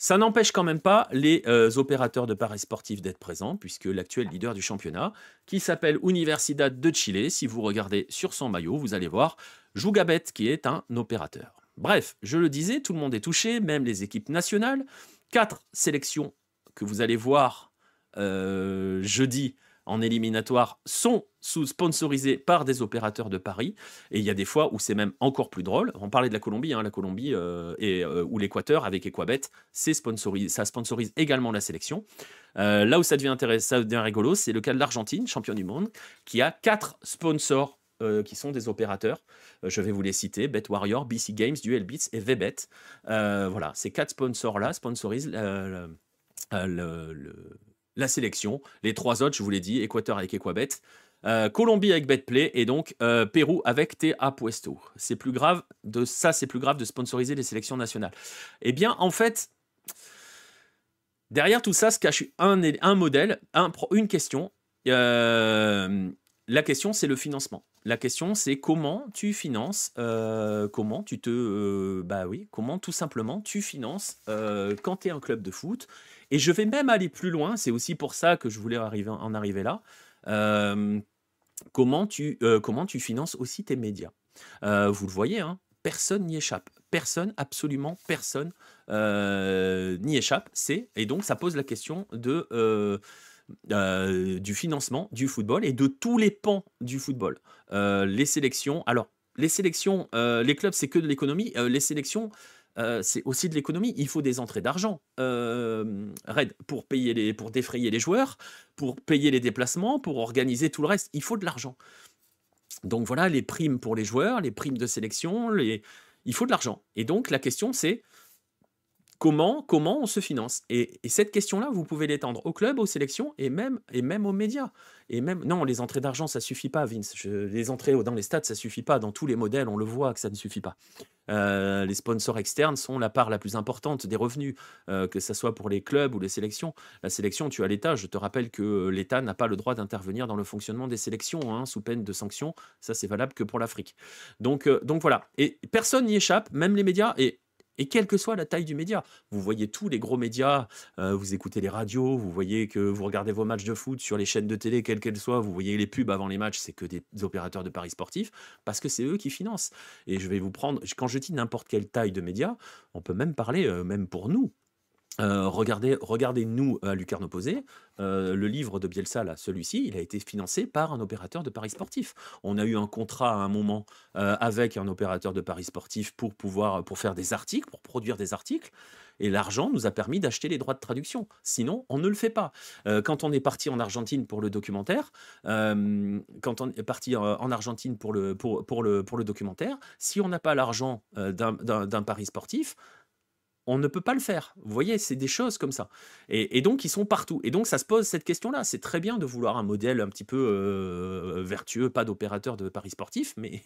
Ça n'empêche quand même pas les opérateurs de paris sportifs d'être présents, puisque l'actuel leader du championnat, qui s'appelle Universidad de Chile, si vous regardez sur son maillot, vous allez voir Jugabet, qui est un opérateur. Bref, je le disais, tout le monde est touché, même les équipes nationales. 4 sélections que vous allez voir jeudi en éliminatoire sont sponsorisés par des opérateurs de paris. Et il y a des fois où c'est même encore plus drôle. On parlait de la Colombie, hein, ou l'Équateur avec Equabet, ça sponsorise également la sélection. Là où ça devient rigolo, c'est le cas de l'Argentine, championne du monde, qui a 4 sponsors qui sont des opérateurs. Je vais vous les citer: BetWarrior, BC Games, Duelbeats et VBet. Voilà, ces 4 sponsors-là sponsorisent la sélection. Les 3 autres, je vous l'ai dit: Équateur avec Equabet, Colombie avec Betplay et donc Pérou avec TA Puesto. C'est plus grave de sponsoriser les sélections nationales. Eh bien, en fait, derrière tout ça se cache un modèle, une question. La question, c'est le financement. La question, c'est comment tu finances, comment tout simplement tu finances quand tu es un club de foot. Et je vais même aller plus loin, c'est aussi pour ça que je voulais en arriver là. Comment tu finances aussi tes médias. Vous le voyez, hein, personne n'y échappe. Personne, absolument personne n'y échappe. Et donc, ça pose la question du financement du football et de tous les pans du football. Les sélections, les clubs, c'est que de l'économie. Les sélections, c'est aussi de l'économie. Il faut des entrées d'argent, Red, pour défrayer les joueurs, pour payer les déplacements, pour organiser tout le reste. Il faut de l'argent. Donc voilà, les primes pour les joueurs, les primes de sélection, il faut de l'argent. Et donc la question, c'est comment on se finance. Et cette question-là, vous pouvez l'étendre au club, aux sélections et même aux médias. Non, les entrées d'argent, ça suffit pas, Vince. Les entrées dans les stades, ça suffit pas. Dans tous les modèles, on le voit que ça ne suffit pas. Les sponsors externes sont la part la plus importante des revenus, que ce soit pour les clubs ou les sélections. La sélection, tu as l'État. Je te rappelle que l'État n'a pas le droit d'intervenir dans le fonctionnement des sélections, hein, sous peine de sanctions. Ça, c'est valable que pour l'Afrique. Donc voilà. Et personne n'y échappe, même les médias. Et quelle que soit la taille du média, vous voyez tous les gros médias, vous écoutez les radios, vous voyez que vous regardez vos matchs de foot sur les chaînes de télé, quelles qu'elles soient, vous voyez les pubs avant les matchs, c'est que des opérateurs de paris sportifs, parce que c'est eux qui financent. Et je vais vous prendre, quand je dis n'importe quelle taille de média, on peut même parler, même pour nous. Regardez-nous à Lucarne Opposée, le livre de Bielsa, là, celui-ci, il a été financé par un opérateur de paris sportifs. On a eu un contrat à un moment avec un opérateur de paris sportifs pour faire des articles, pour produire des articles, et l'argent nous a permis d'acheter les droits de traduction. Sinon, on ne le fait pas. Quand on est parti en Argentine pour le documentaire, si on n'a pas l'argent d'un pari sportif, on ne peut pas le faire. Vous voyez, c'est des choses comme ça. Et donc, ils sont partout. Et donc, ça se pose cette question-là. C'est très bien de vouloir un modèle un petit peu vertueux, pas d'opérateur de paris sportifs, mais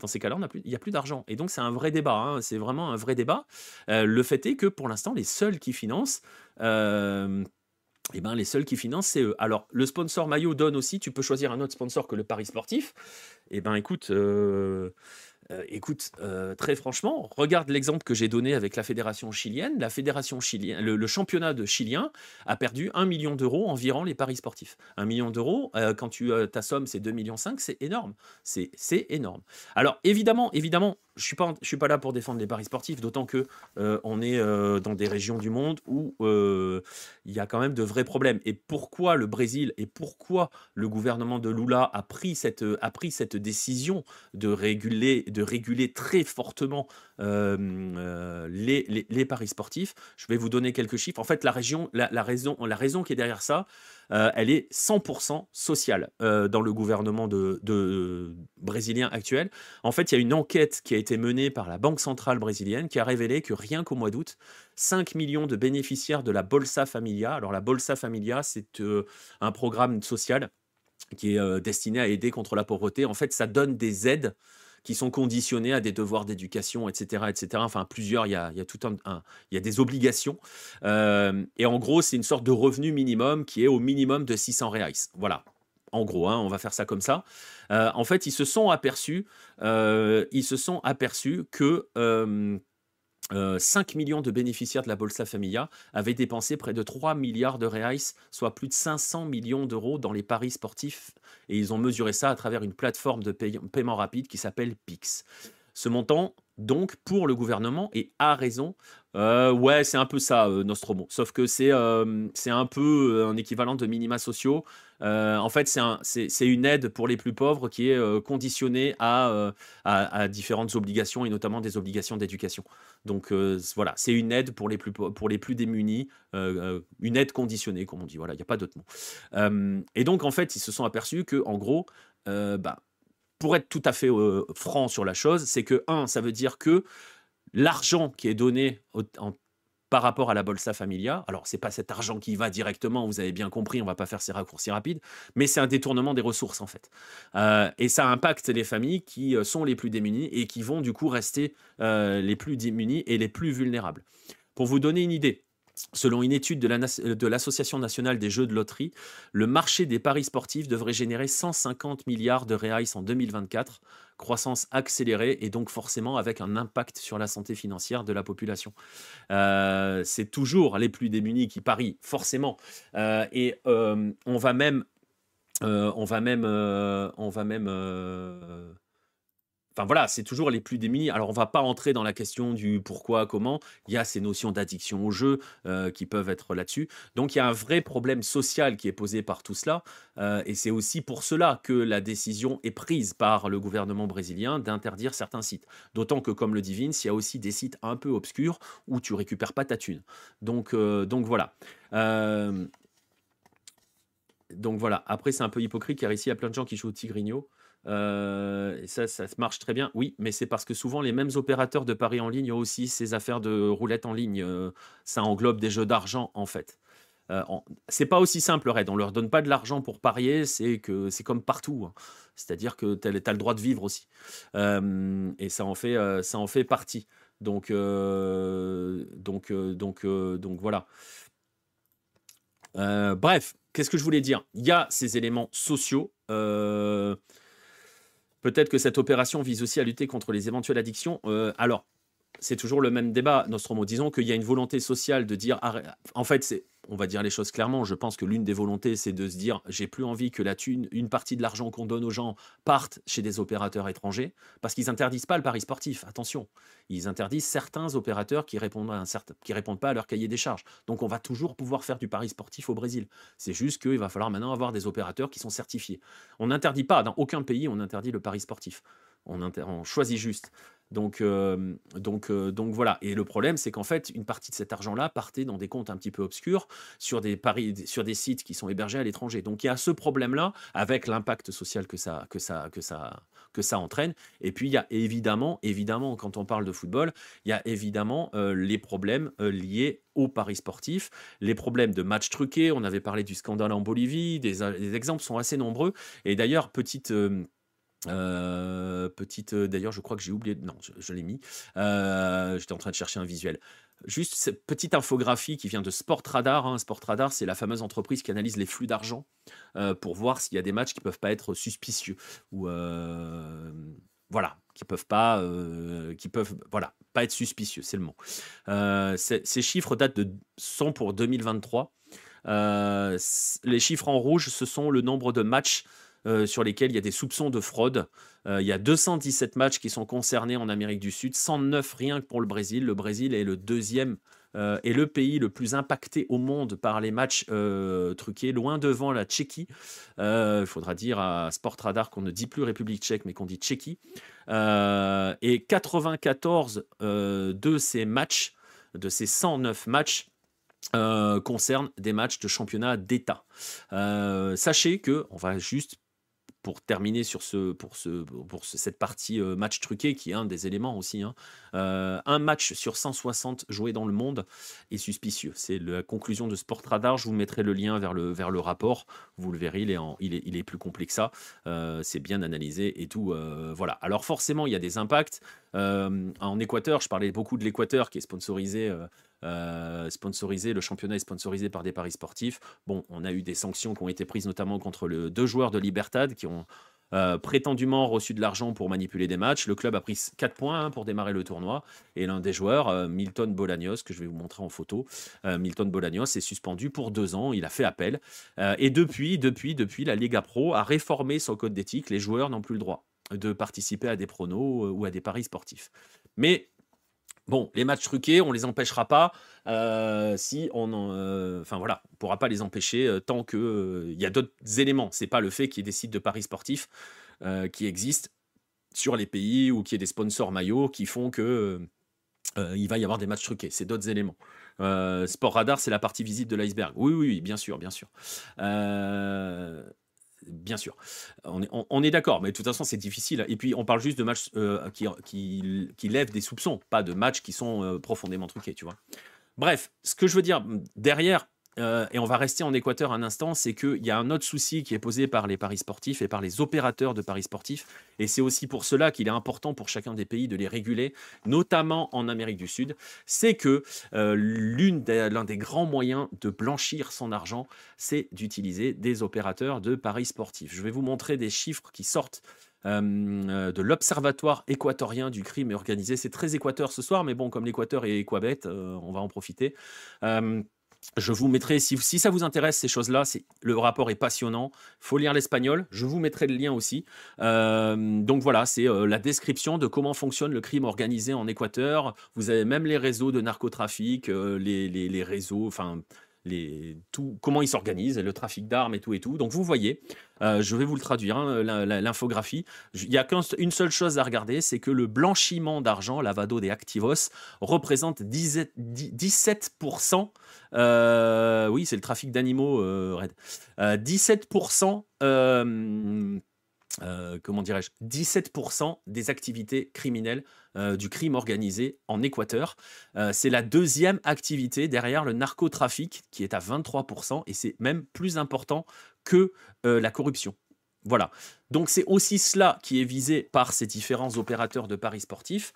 dans ces cas-là, il n'y a plus d'argent. Et donc, c'est un vrai débat. Hein. C'est vraiment un vrai débat. Le fait est que, pour l'instant, les seuls qui financent... les seuls qui financent, c'est eux. Alors, le sponsor maillot donne aussi, tu peux choisir un autre sponsor que le pari sportif. Écoute, très franchement, regarde l'exemple que j'ai donné avec la fédération chilienne. La fédération chilienne, le championnat de chilien a perdu 1 million d'euros environ les paris sportifs. 1 million d'euros, quand ta somme c'est 2,5 millions, c'est énorme. C'est énorme. Alors évidemment, je suis pas là pour défendre les paris sportifs, d'autant que on est dans des régions du monde où il y a quand même de vrais problèmes. Et pourquoi le Brésil et pourquoi le gouvernement de Lula a pris cette décision de réguler très fortement les paris sportifs. Je vais vous donner quelques chiffres. En fait, la raison qui est derrière ça, elle est 100% sociale dans le gouvernement de brésilien actuel. En fait, il y a une enquête qui a été menée par la Banque centrale brésilienne qui a révélé que rien qu'au mois d'août, 5 millions de bénéficiaires de la Bolsa Familia. Alors, la Bolsa Familia, c'est un programme social qui est destiné à aider contre la pauvreté. En fait, ça donne des aides qui sont conditionnés à des devoirs d'éducation, etc., etc. Enfin, plusieurs, il y a des obligations. Et en gros, c'est une sorte de revenu minimum qui est au minimum de 600 reais. Voilà. En gros, hein, on va faire ça comme ça. En fait, ils se sont aperçus que 5 millions de bénéficiaires de la Bolsa Familia avaient dépensé près de 3 milliards de reais, soit plus de 500 millions d'euros dans les paris sportifs. Et ils ont mesuré ça à travers une plateforme de paiement rapide qui s'appelle Pix. Ce montant, donc, pour le gouvernement, et à raison, Ouais, c'est un peu ça, Nostromo. Sauf que c'est un peu, un équivalent de minima sociaux. En fait, c'est une aide pour les plus pauvres qui est, conditionnée à différentes obligations et notamment des obligations d'éducation. Donc, voilà, c'est une aide pour les plus démunis, une aide conditionnée comme on dit, voilà, il y a pas d'autre mot. Et donc en fait, ils se sont aperçus que, en gros, bah, pour être tout à fait, franc sur la chose, c'est que ça veut dire que l'argent qui est donné par rapport à la Bolsa Familia, alors c'est pas cet argent qui va directement, vous avez bien compris, on va pas faire ces raccourcis rapides, mais c'est un détournement des ressources en fait. Et ça impacte les familles qui sont les plus démunies et qui vont du coup rester les plus démunies et les plus vulnérables. Pour vous donner une idée, selon une étude de l'Association nationale des jeux de loterie, le marché des paris sportifs devrait générer 150 milliards de reais en 2024, croissance accélérée et donc forcément avec un impact sur la santé financière de la population. C'est toujours les plus démunis qui parient, forcément. On va même, enfin voilà, c'est toujours les plus démunis. Alors, on va pas entrer dans la question du pourquoi, comment. Il y a ces notions d'addiction au jeu qui peuvent être là-dessus. Donc, il y a un vrai problème social qui est posé par tout cela. Et c'est aussi pour cela que la décision est prise par le gouvernement brésilien d'interdire certains sites. D'autant que, comme le dit Vince, il y a aussi des sites un peu obscurs où tu récupères pas ta thune. Donc voilà. Euh, donc voilà. Après, c'est un peu hypocrite car ici, il y a plein de gens qui jouent au Tigrinho. Et ça marche très bien. Oui, mais c'est parce que souvent les mêmes opérateurs de paris en ligne ont aussi ces affaires de roulettes en ligne. Ça englobe des jeux d'argent en fait. C'est pas aussi simple, Red. On leur donne pas de l'argent pour parier, c'est comme partout, hein. C'est-à-dire que tu as le droit de vivre aussi. Et ça en fait partie. Donc voilà. Bref, qu'est-ce que je voulais dire? Il y a ces éléments sociaux. Peut-être que cette opération vise aussi à lutter contre les éventuelles addictions. Alors, c'est toujours le même débat, Nostromo. Disons qu'il y a une volonté sociale de dire, en fait, on va dire les choses clairement. Je pense que l'une des volontés, c'est de se dire, j'ai plus envie que la thune, une partie de l'argent qu'on donne aux gens parte chez des opérateurs étrangers, parce qu'ils interdisent pas le pari sportif. Attention, ils interdisent certains opérateurs qui répondent pas à leur cahier des charges. Donc, on va toujours pouvoir faire du pari sportif au Brésil. C'est juste qu'il va falloir maintenant avoir des opérateurs qui sont certifiés. On n'interdit pas, dans aucun pays, on interdit le pari sportif. On choisit juste. Donc voilà. Et le problème, c'est qu'en fait, une partie de cet argent-là partait dans des comptes un petit peu obscurs sur des sites qui sont hébergés à l'étranger. Donc il y a ce problème-là avec l'impact social que ça entraîne. Et puis il y a évidemment, quand on parle de football, il y a évidemment les problèmes liés au paris sportif, les problèmes de matchs truqués. On avait parlé du scandale en Bolivie. Les exemples sont assez nombreux. Et d'ailleurs, d'ailleurs, je crois que j'ai oublié. Non, je l'ai mis. J'étais en train de chercher un visuel. Juste cette petite infographie qui vient de Sportradar, hein. Sportradar, c'est la fameuse entreprise qui analyse les flux d'argent pour voir s'il y a des matchs qui peuvent pas être suspicieux ou voilà, qui peuvent voilà pas être suspicieux, c'est le mot. Ces chiffres sont pour 2023. Les chiffres en rouge, ce sont le nombre de matchs sur lesquels il y a des soupçons de fraude. Il y a 217 matchs qui sont concernés en Amérique du Sud, 109 rien que pour le Brésil. Le Brésil est le deuxième et le pays le plus impacté au monde par les matchs truqués, loin devant la Tchéquie. Il faudra dire à Sportradar qu'on ne dit plus République tchèque, mais qu'on dit Tchéquie. Et 94 de ces matchs, de ces 109 matchs, concernent des matchs de championnat d'État. Sachez que, on va juste pour terminer sur cette partie match truqué, qui est un des éléments aussi, hein, un match sur 160 joués dans le monde est suspicieux. C'est la conclusion de Sportradar. Je vous mettrai le lien vers le rapport. Vous le verrez, il est plus complet que ça. C'est bien analysé et tout. Voilà. Alors forcément, il y a des impacts. En Équateur, je parlais beaucoup de l'Équateur qui est sponsorisé. Le championnat est sponsorisé par des paris sportifs. Bon, on a eu des sanctions qui ont été prises notamment contre deux joueurs de Libertad qui ont prétendument reçu de l'argent pour manipuler des matchs. Le club a pris 4 points pour démarrer le tournoi. Et l'un des joueurs, Milton Bolaños, que je vais vous montrer en photo, Milton Bolaños est suspendu pour 2 ans. Il a fait appel. Et depuis, la Liga Pro a réformé son code d'éthique. Les joueurs n'ont plus le droit de participer à des pronos ou à des paris sportifs. Mais Bon, les matchs truqués, on les empêchera pas, si on en, enfin voilà, on pourra pas les empêcher, tant que, il y a d'autres éléments. C'est pas le fait qu'il y ait des sites de paris sportifs, qui existent sur les pays ou qu'il y ait des sponsors maillots qui font que, il va y avoir des matchs truqués. C'est d'autres éléments. Sport Radar, c'est la partie visible de l'iceberg. Oui, oui, oui, bien sûr, bien sûr. Bien sûr, on est d'accord, mais de toute façon, c'est difficile. Et puis, on parle juste de matchs qui lèvent des soupçons, pas de matchs qui sont profondément truqués, tu vois. Bref, ce que je veux dire derrière, et on va rester en Équateur un instant, c'est qu'il y a un autre souci qui est posé par les paris sportifs et par les opérateurs de paris sportifs. Et c'est aussi pour cela qu'il est important pour chacun des pays de les réguler, notamment en Amérique du Sud. C'est que l'un des grands moyens de blanchir son argent, c'est d'utiliser des opérateurs de paris sportifs. Je vais vous montrer des chiffres qui sortent de l'Observatoire équatorien du crime organisé. C'est très Équateur ce soir, mais bon, comme l'Équateur est Équabet, on va en profiter. Je vous mettrai, si ça vous intéresse ces choses-là, le rapport est passionnant. Il faut lire l'espagnol. Je vous mettrai le lien aussi. Donc voilà, c'est la description de comment fonctionne le crime organisé en Équateur. Vous avez même les réseaux de narcotrafic, les réseaux, enfin comment ils s'organisent, le trafic d'armes et tout et tout. Donc vous voyez, je vais vous le traduire, hein, l'infographie. Il n'y a qu'une seule chose à regarder, c'est que le blanchiment d'argent, lavado de activos, représente 17%. Oui, c'est le trafic d'animaux, Red. 17%. Comment dirais-je, 17% des activités criminelles du crime organisé en Équateur. C'est la deuxième activité derrière le narcotrafic qui est à 23% et c'est même plus important que la corruption. Voilà. Donc c'est aussi cela qui est visé par ces différents opérateurs de paris sportifs.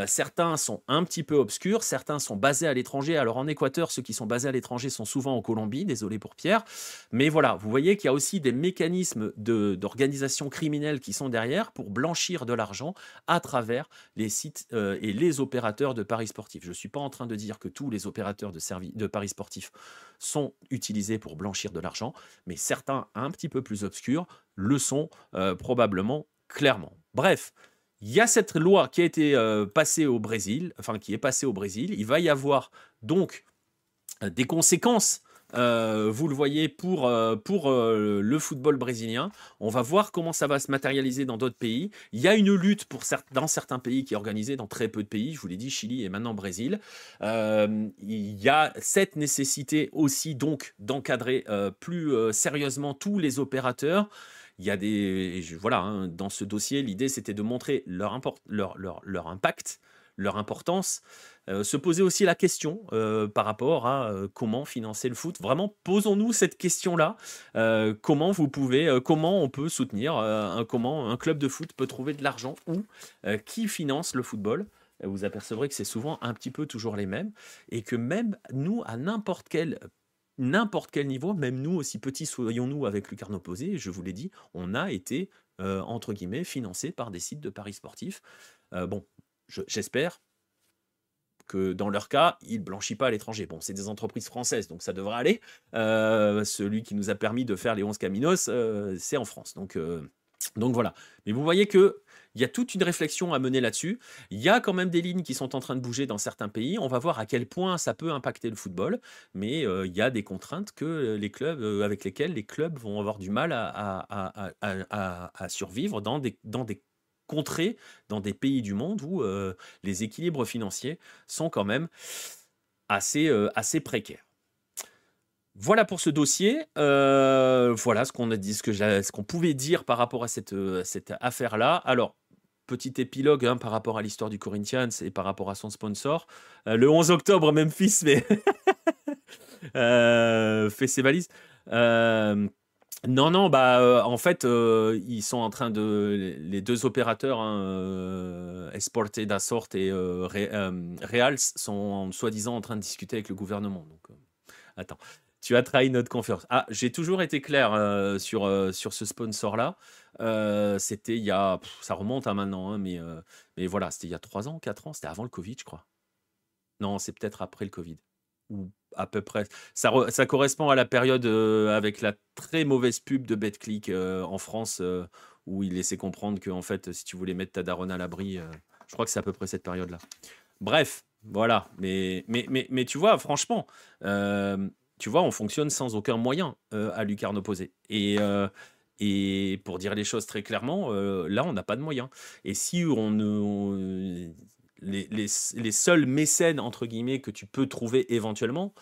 Certains sont un petit peu obscurs, certains sont basés à l'étranger. Alors en Équateur, ceux qui sont basés à l'étranger sont souvent en Colombie, désolé pour Pierre. Mais voilà, vous voyez qu'il y a aussi des mécanismes d'organisation criminelle qui sont derrière pour blanchir de l'argent à travers les sites et les opérateurs de paris sportifs. Je ne suis pas en train de dire que tous les opérateurs de paris sportifs sont utilisés pour blanchir de l'argent, mais certains un petit peu plus obscurs le sont probablement clairement. Bref, il y a cette loi qui a été passée au Brésil, enfin qui est passée au Brésil. Il va y avoir donc des conséquences. Vous le voyez pour le football brésilien. On va voir comment ça va se matérialiser dans d'autres pays. Il y a une lutte dans certains pays qui est organisée, dans très peu de pays. Je vous l'ai dit, Chili et maintenant Brésil. Il y a cette nécessité aussi donc d'encadrer plus sérieusement tous les opérateurs. Il y a voilà, hein, dans ce dossier, l'idée c'était de montrer leur impact, leur importance, se poser aussi la question par rapport à comment financer le foot. Vraiment, posons-nous cette question-là. Comment on peut soutenir, comment un club de foot peut trouver de l'argent ou qui finance le football. Vous apercevrez que c'est souvent un petit peu toujours les mêmes et que même nous, à n'importe quel niveau, même nous, aussi petits soyons-nous avec Lucarne Opposé, je vous l'ai dit, on a été, entre guillemets, financé par des sites de paris sportifs. Bon, j'espère que dans leur cas, ils ne blanchissent pas à l'étranger. Bon, c'est des entreprises françaises, donc ça devrait aller. Celui qui nous a permis de faire les 11 Caminos, c'est en France. Donc voilà. Mais vous voyez qu'il y a toute une réflexion à mener là-dessus. Il y a quand même des lignes qui sont en train de bouger dans certains pays. On va voir à quel point ça peut impacter le football. Mais il y a des contraintes que les clubs, avec lesquelles les clubs vont avoir du mal à survivre dans des contrées, dans des pays du monde où les équilibres financiers sont quand même assez précaires. Voilà pour ce dossier. Voilà ce qu'on a dit, ce qu'on pouvait dire par rapport à cette affaire-là. Alors, petit épilogue hein, par rapport à l'histoire du Corinthians et par rapport à son sponsor. Le 11 octobre, Memphis fait ses valises. Non, en fait, ils sont en train les deux opérateurs, hein, Esporte da Sorte et Real, sont soi-disant en train de discuter avec le gouvernement. Donc, attends. Tu as trahi notre confiance. Ah, j'ai toujours été clair sur ce sponsor-là. C'était il y a... ça remonte à maintenant, hein, mais voilà, c'était il y a 3 ans, 4 ans. C'était avant le Covid, je crois. Non, c'est peut-être après le Covid. Ou à peu près. Ça correspond à la période avec la très mauvaise pub de BetClick en France, où il laissait comprendre que, en fait, si tu voulais mettre ta daronne à l'abri, je crois que c'est à peu près cette période-là. Bref, Voilà, mais tu vois, franchement, tu vois, on fonctionne sans aucun moyen, à lucarne opposée et pour dire les choses très clairement, là, on n'a pas de moyens et si on ne on les seuls «mécènes» entre guillemets que tu peux trouver éventuellement,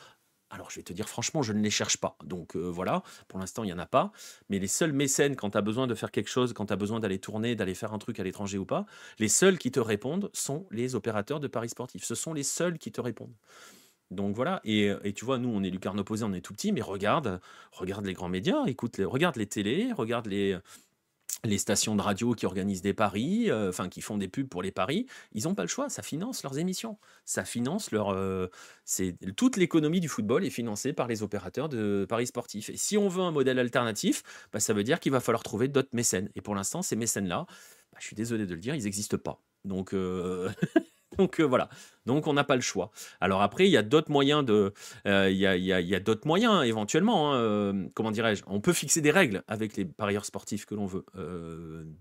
alors je vais te dire franchement, je ne les cherche pas. Donc voilà, pour l'instant, il y en a pas. Mais les seuls mécènes quand tu as besoin de faire quelque chose, quand tu as besoin d'aller tourner, d'aller faire un truc à l'étranger ou pas, les seuls qui te répondent sont les opérateurs de paris sportifs. Ce sont les seuls qui te répondent. Donc voilà, et tu vois, nous, on est lucarne opposée, on est tout petit, mais regarde les grands médias, écoute, regarde les télés, regarde les stations de radio qui organisent des paris, enfin qui font des pubs pour les paris, ils ont pas le choix, ça finance leurs émissions. Ça finance c'est toute l'économie du football est financée par les opérateurs de paris sportifs et si on veut un modèle alternatif, bah, ça veut dire qu'il va falloir trouver d'autres mécènes et pour l'instant, ces mécènes-là, bah, je suis désolé de le dire, ils n'existent pas. Donc donc voilà, donc on n'a pas le choix. Alors après, il y a d'autres moyens il y a d'autres moyens éventuellement, hein, comment dirais-je? On peut fixer des règles avec les parieurs sportifs que l'on veut,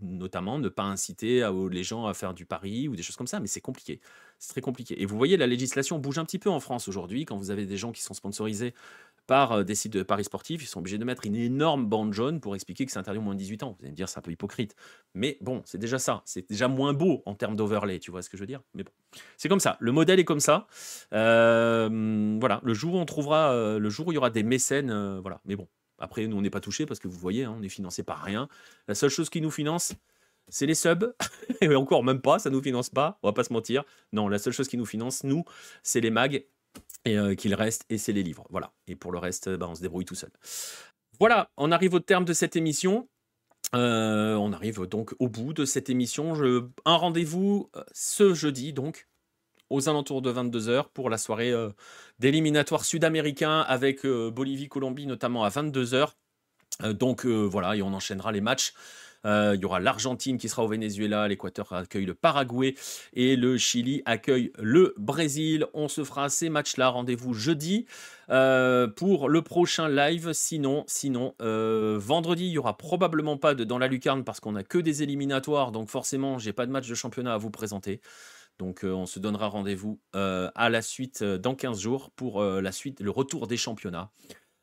notamment ne pas inciter les gens à faire du pari ou des choses comme ça, mais c'est compliqué. C'est très compliqué et vous voyez, la législation bouge un petit peu en France aujourd'hui quand vous avez des gens qui sont sponsorisés par, des sites de paris sportifs, ils sont obligés de mettre une énorme bande jaune pour expliquer que c'est interdit aux moins de 18 ans. Vous allez me dire: «C'est un peu hypocrite». Mais bon, c'est déjà ça, c'est déjà moins beau en termes d'overlay, tu vois ce que je veux dire? Mais bon, c'est comme ça, le modèle est comme ça. Voilà, le jour où il y aura des mécènes, voilà. Mais bon, après nous on n'est pas touchés parce que vous voyez, hein, on est financé par rien. La seule chose qui nous finance, c'est les subs et encore même pas, ça nous finance pas, on va pas se mentir. Non, la seule chose qui nous finance, nous, c'est les mags et qu'il reste et c'est les livres, voilà et pour le reste, bah, on se débrouille tout seul. Voilà, on arrive au terme de cette émission. On arrive donc au bout de cette émission. Un rendez-vous, ce jeudi donc, aux alentours de 22 h pour la soirée, d'éliminatoire sud-américain avec, Bolivie-Colombie notamment à 22 h. Donc voilà et on enchaînera les matchs. Il y aura l'Argentine qui sera au Venezuela, l'Équateur accueille le Paraguay et le Chili accueille le Brésil. On se fera ces matchs-là. Rendez-vous jeudi pour le prochain live. Sinon, vendredi, il y aura probablement pas de dans la lucarne parce qu'on a que des éliminatoires. Donc forcément, j'ai pas de match de championnat à vous présenter. Donc on se donnera rendez-vous à la suite dans 15 jours pour la suite, le retour des championnats.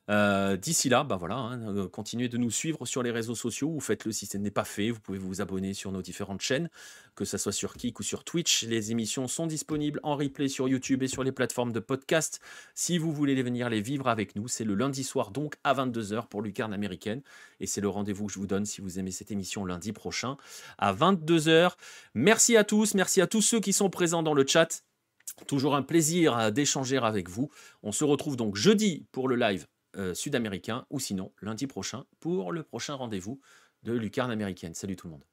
D'ici là, bah voilà, hein, continuez de nous suivre sur les réseaux sociaux ou faites-le si ce n'est pas fait. Vous pouvez vous abonner sur nos différentes chaînes, que ce soit sur Kik ou sur Twitch. Les émissions sont disponibles en replay sur YouTube et sur les plateformes de podcast. Si vous voulez venir les vivre avec nous, c'est le lundi soir donc à 22 h pour Lucarne américaine. Et c'est le rendez-vous que je vous donne si vous aimez cette émission lundi prochain à 22 h. Merci à tous ceux qui sont présents dans le chat. Toujours un plaisir d'échanger avec vous. On se retrouve donc jeudi pour le live sud-américain ou sinon lundi prochain pour le prochain rendez-vous de Lucarne américaine. Salut tout le monde.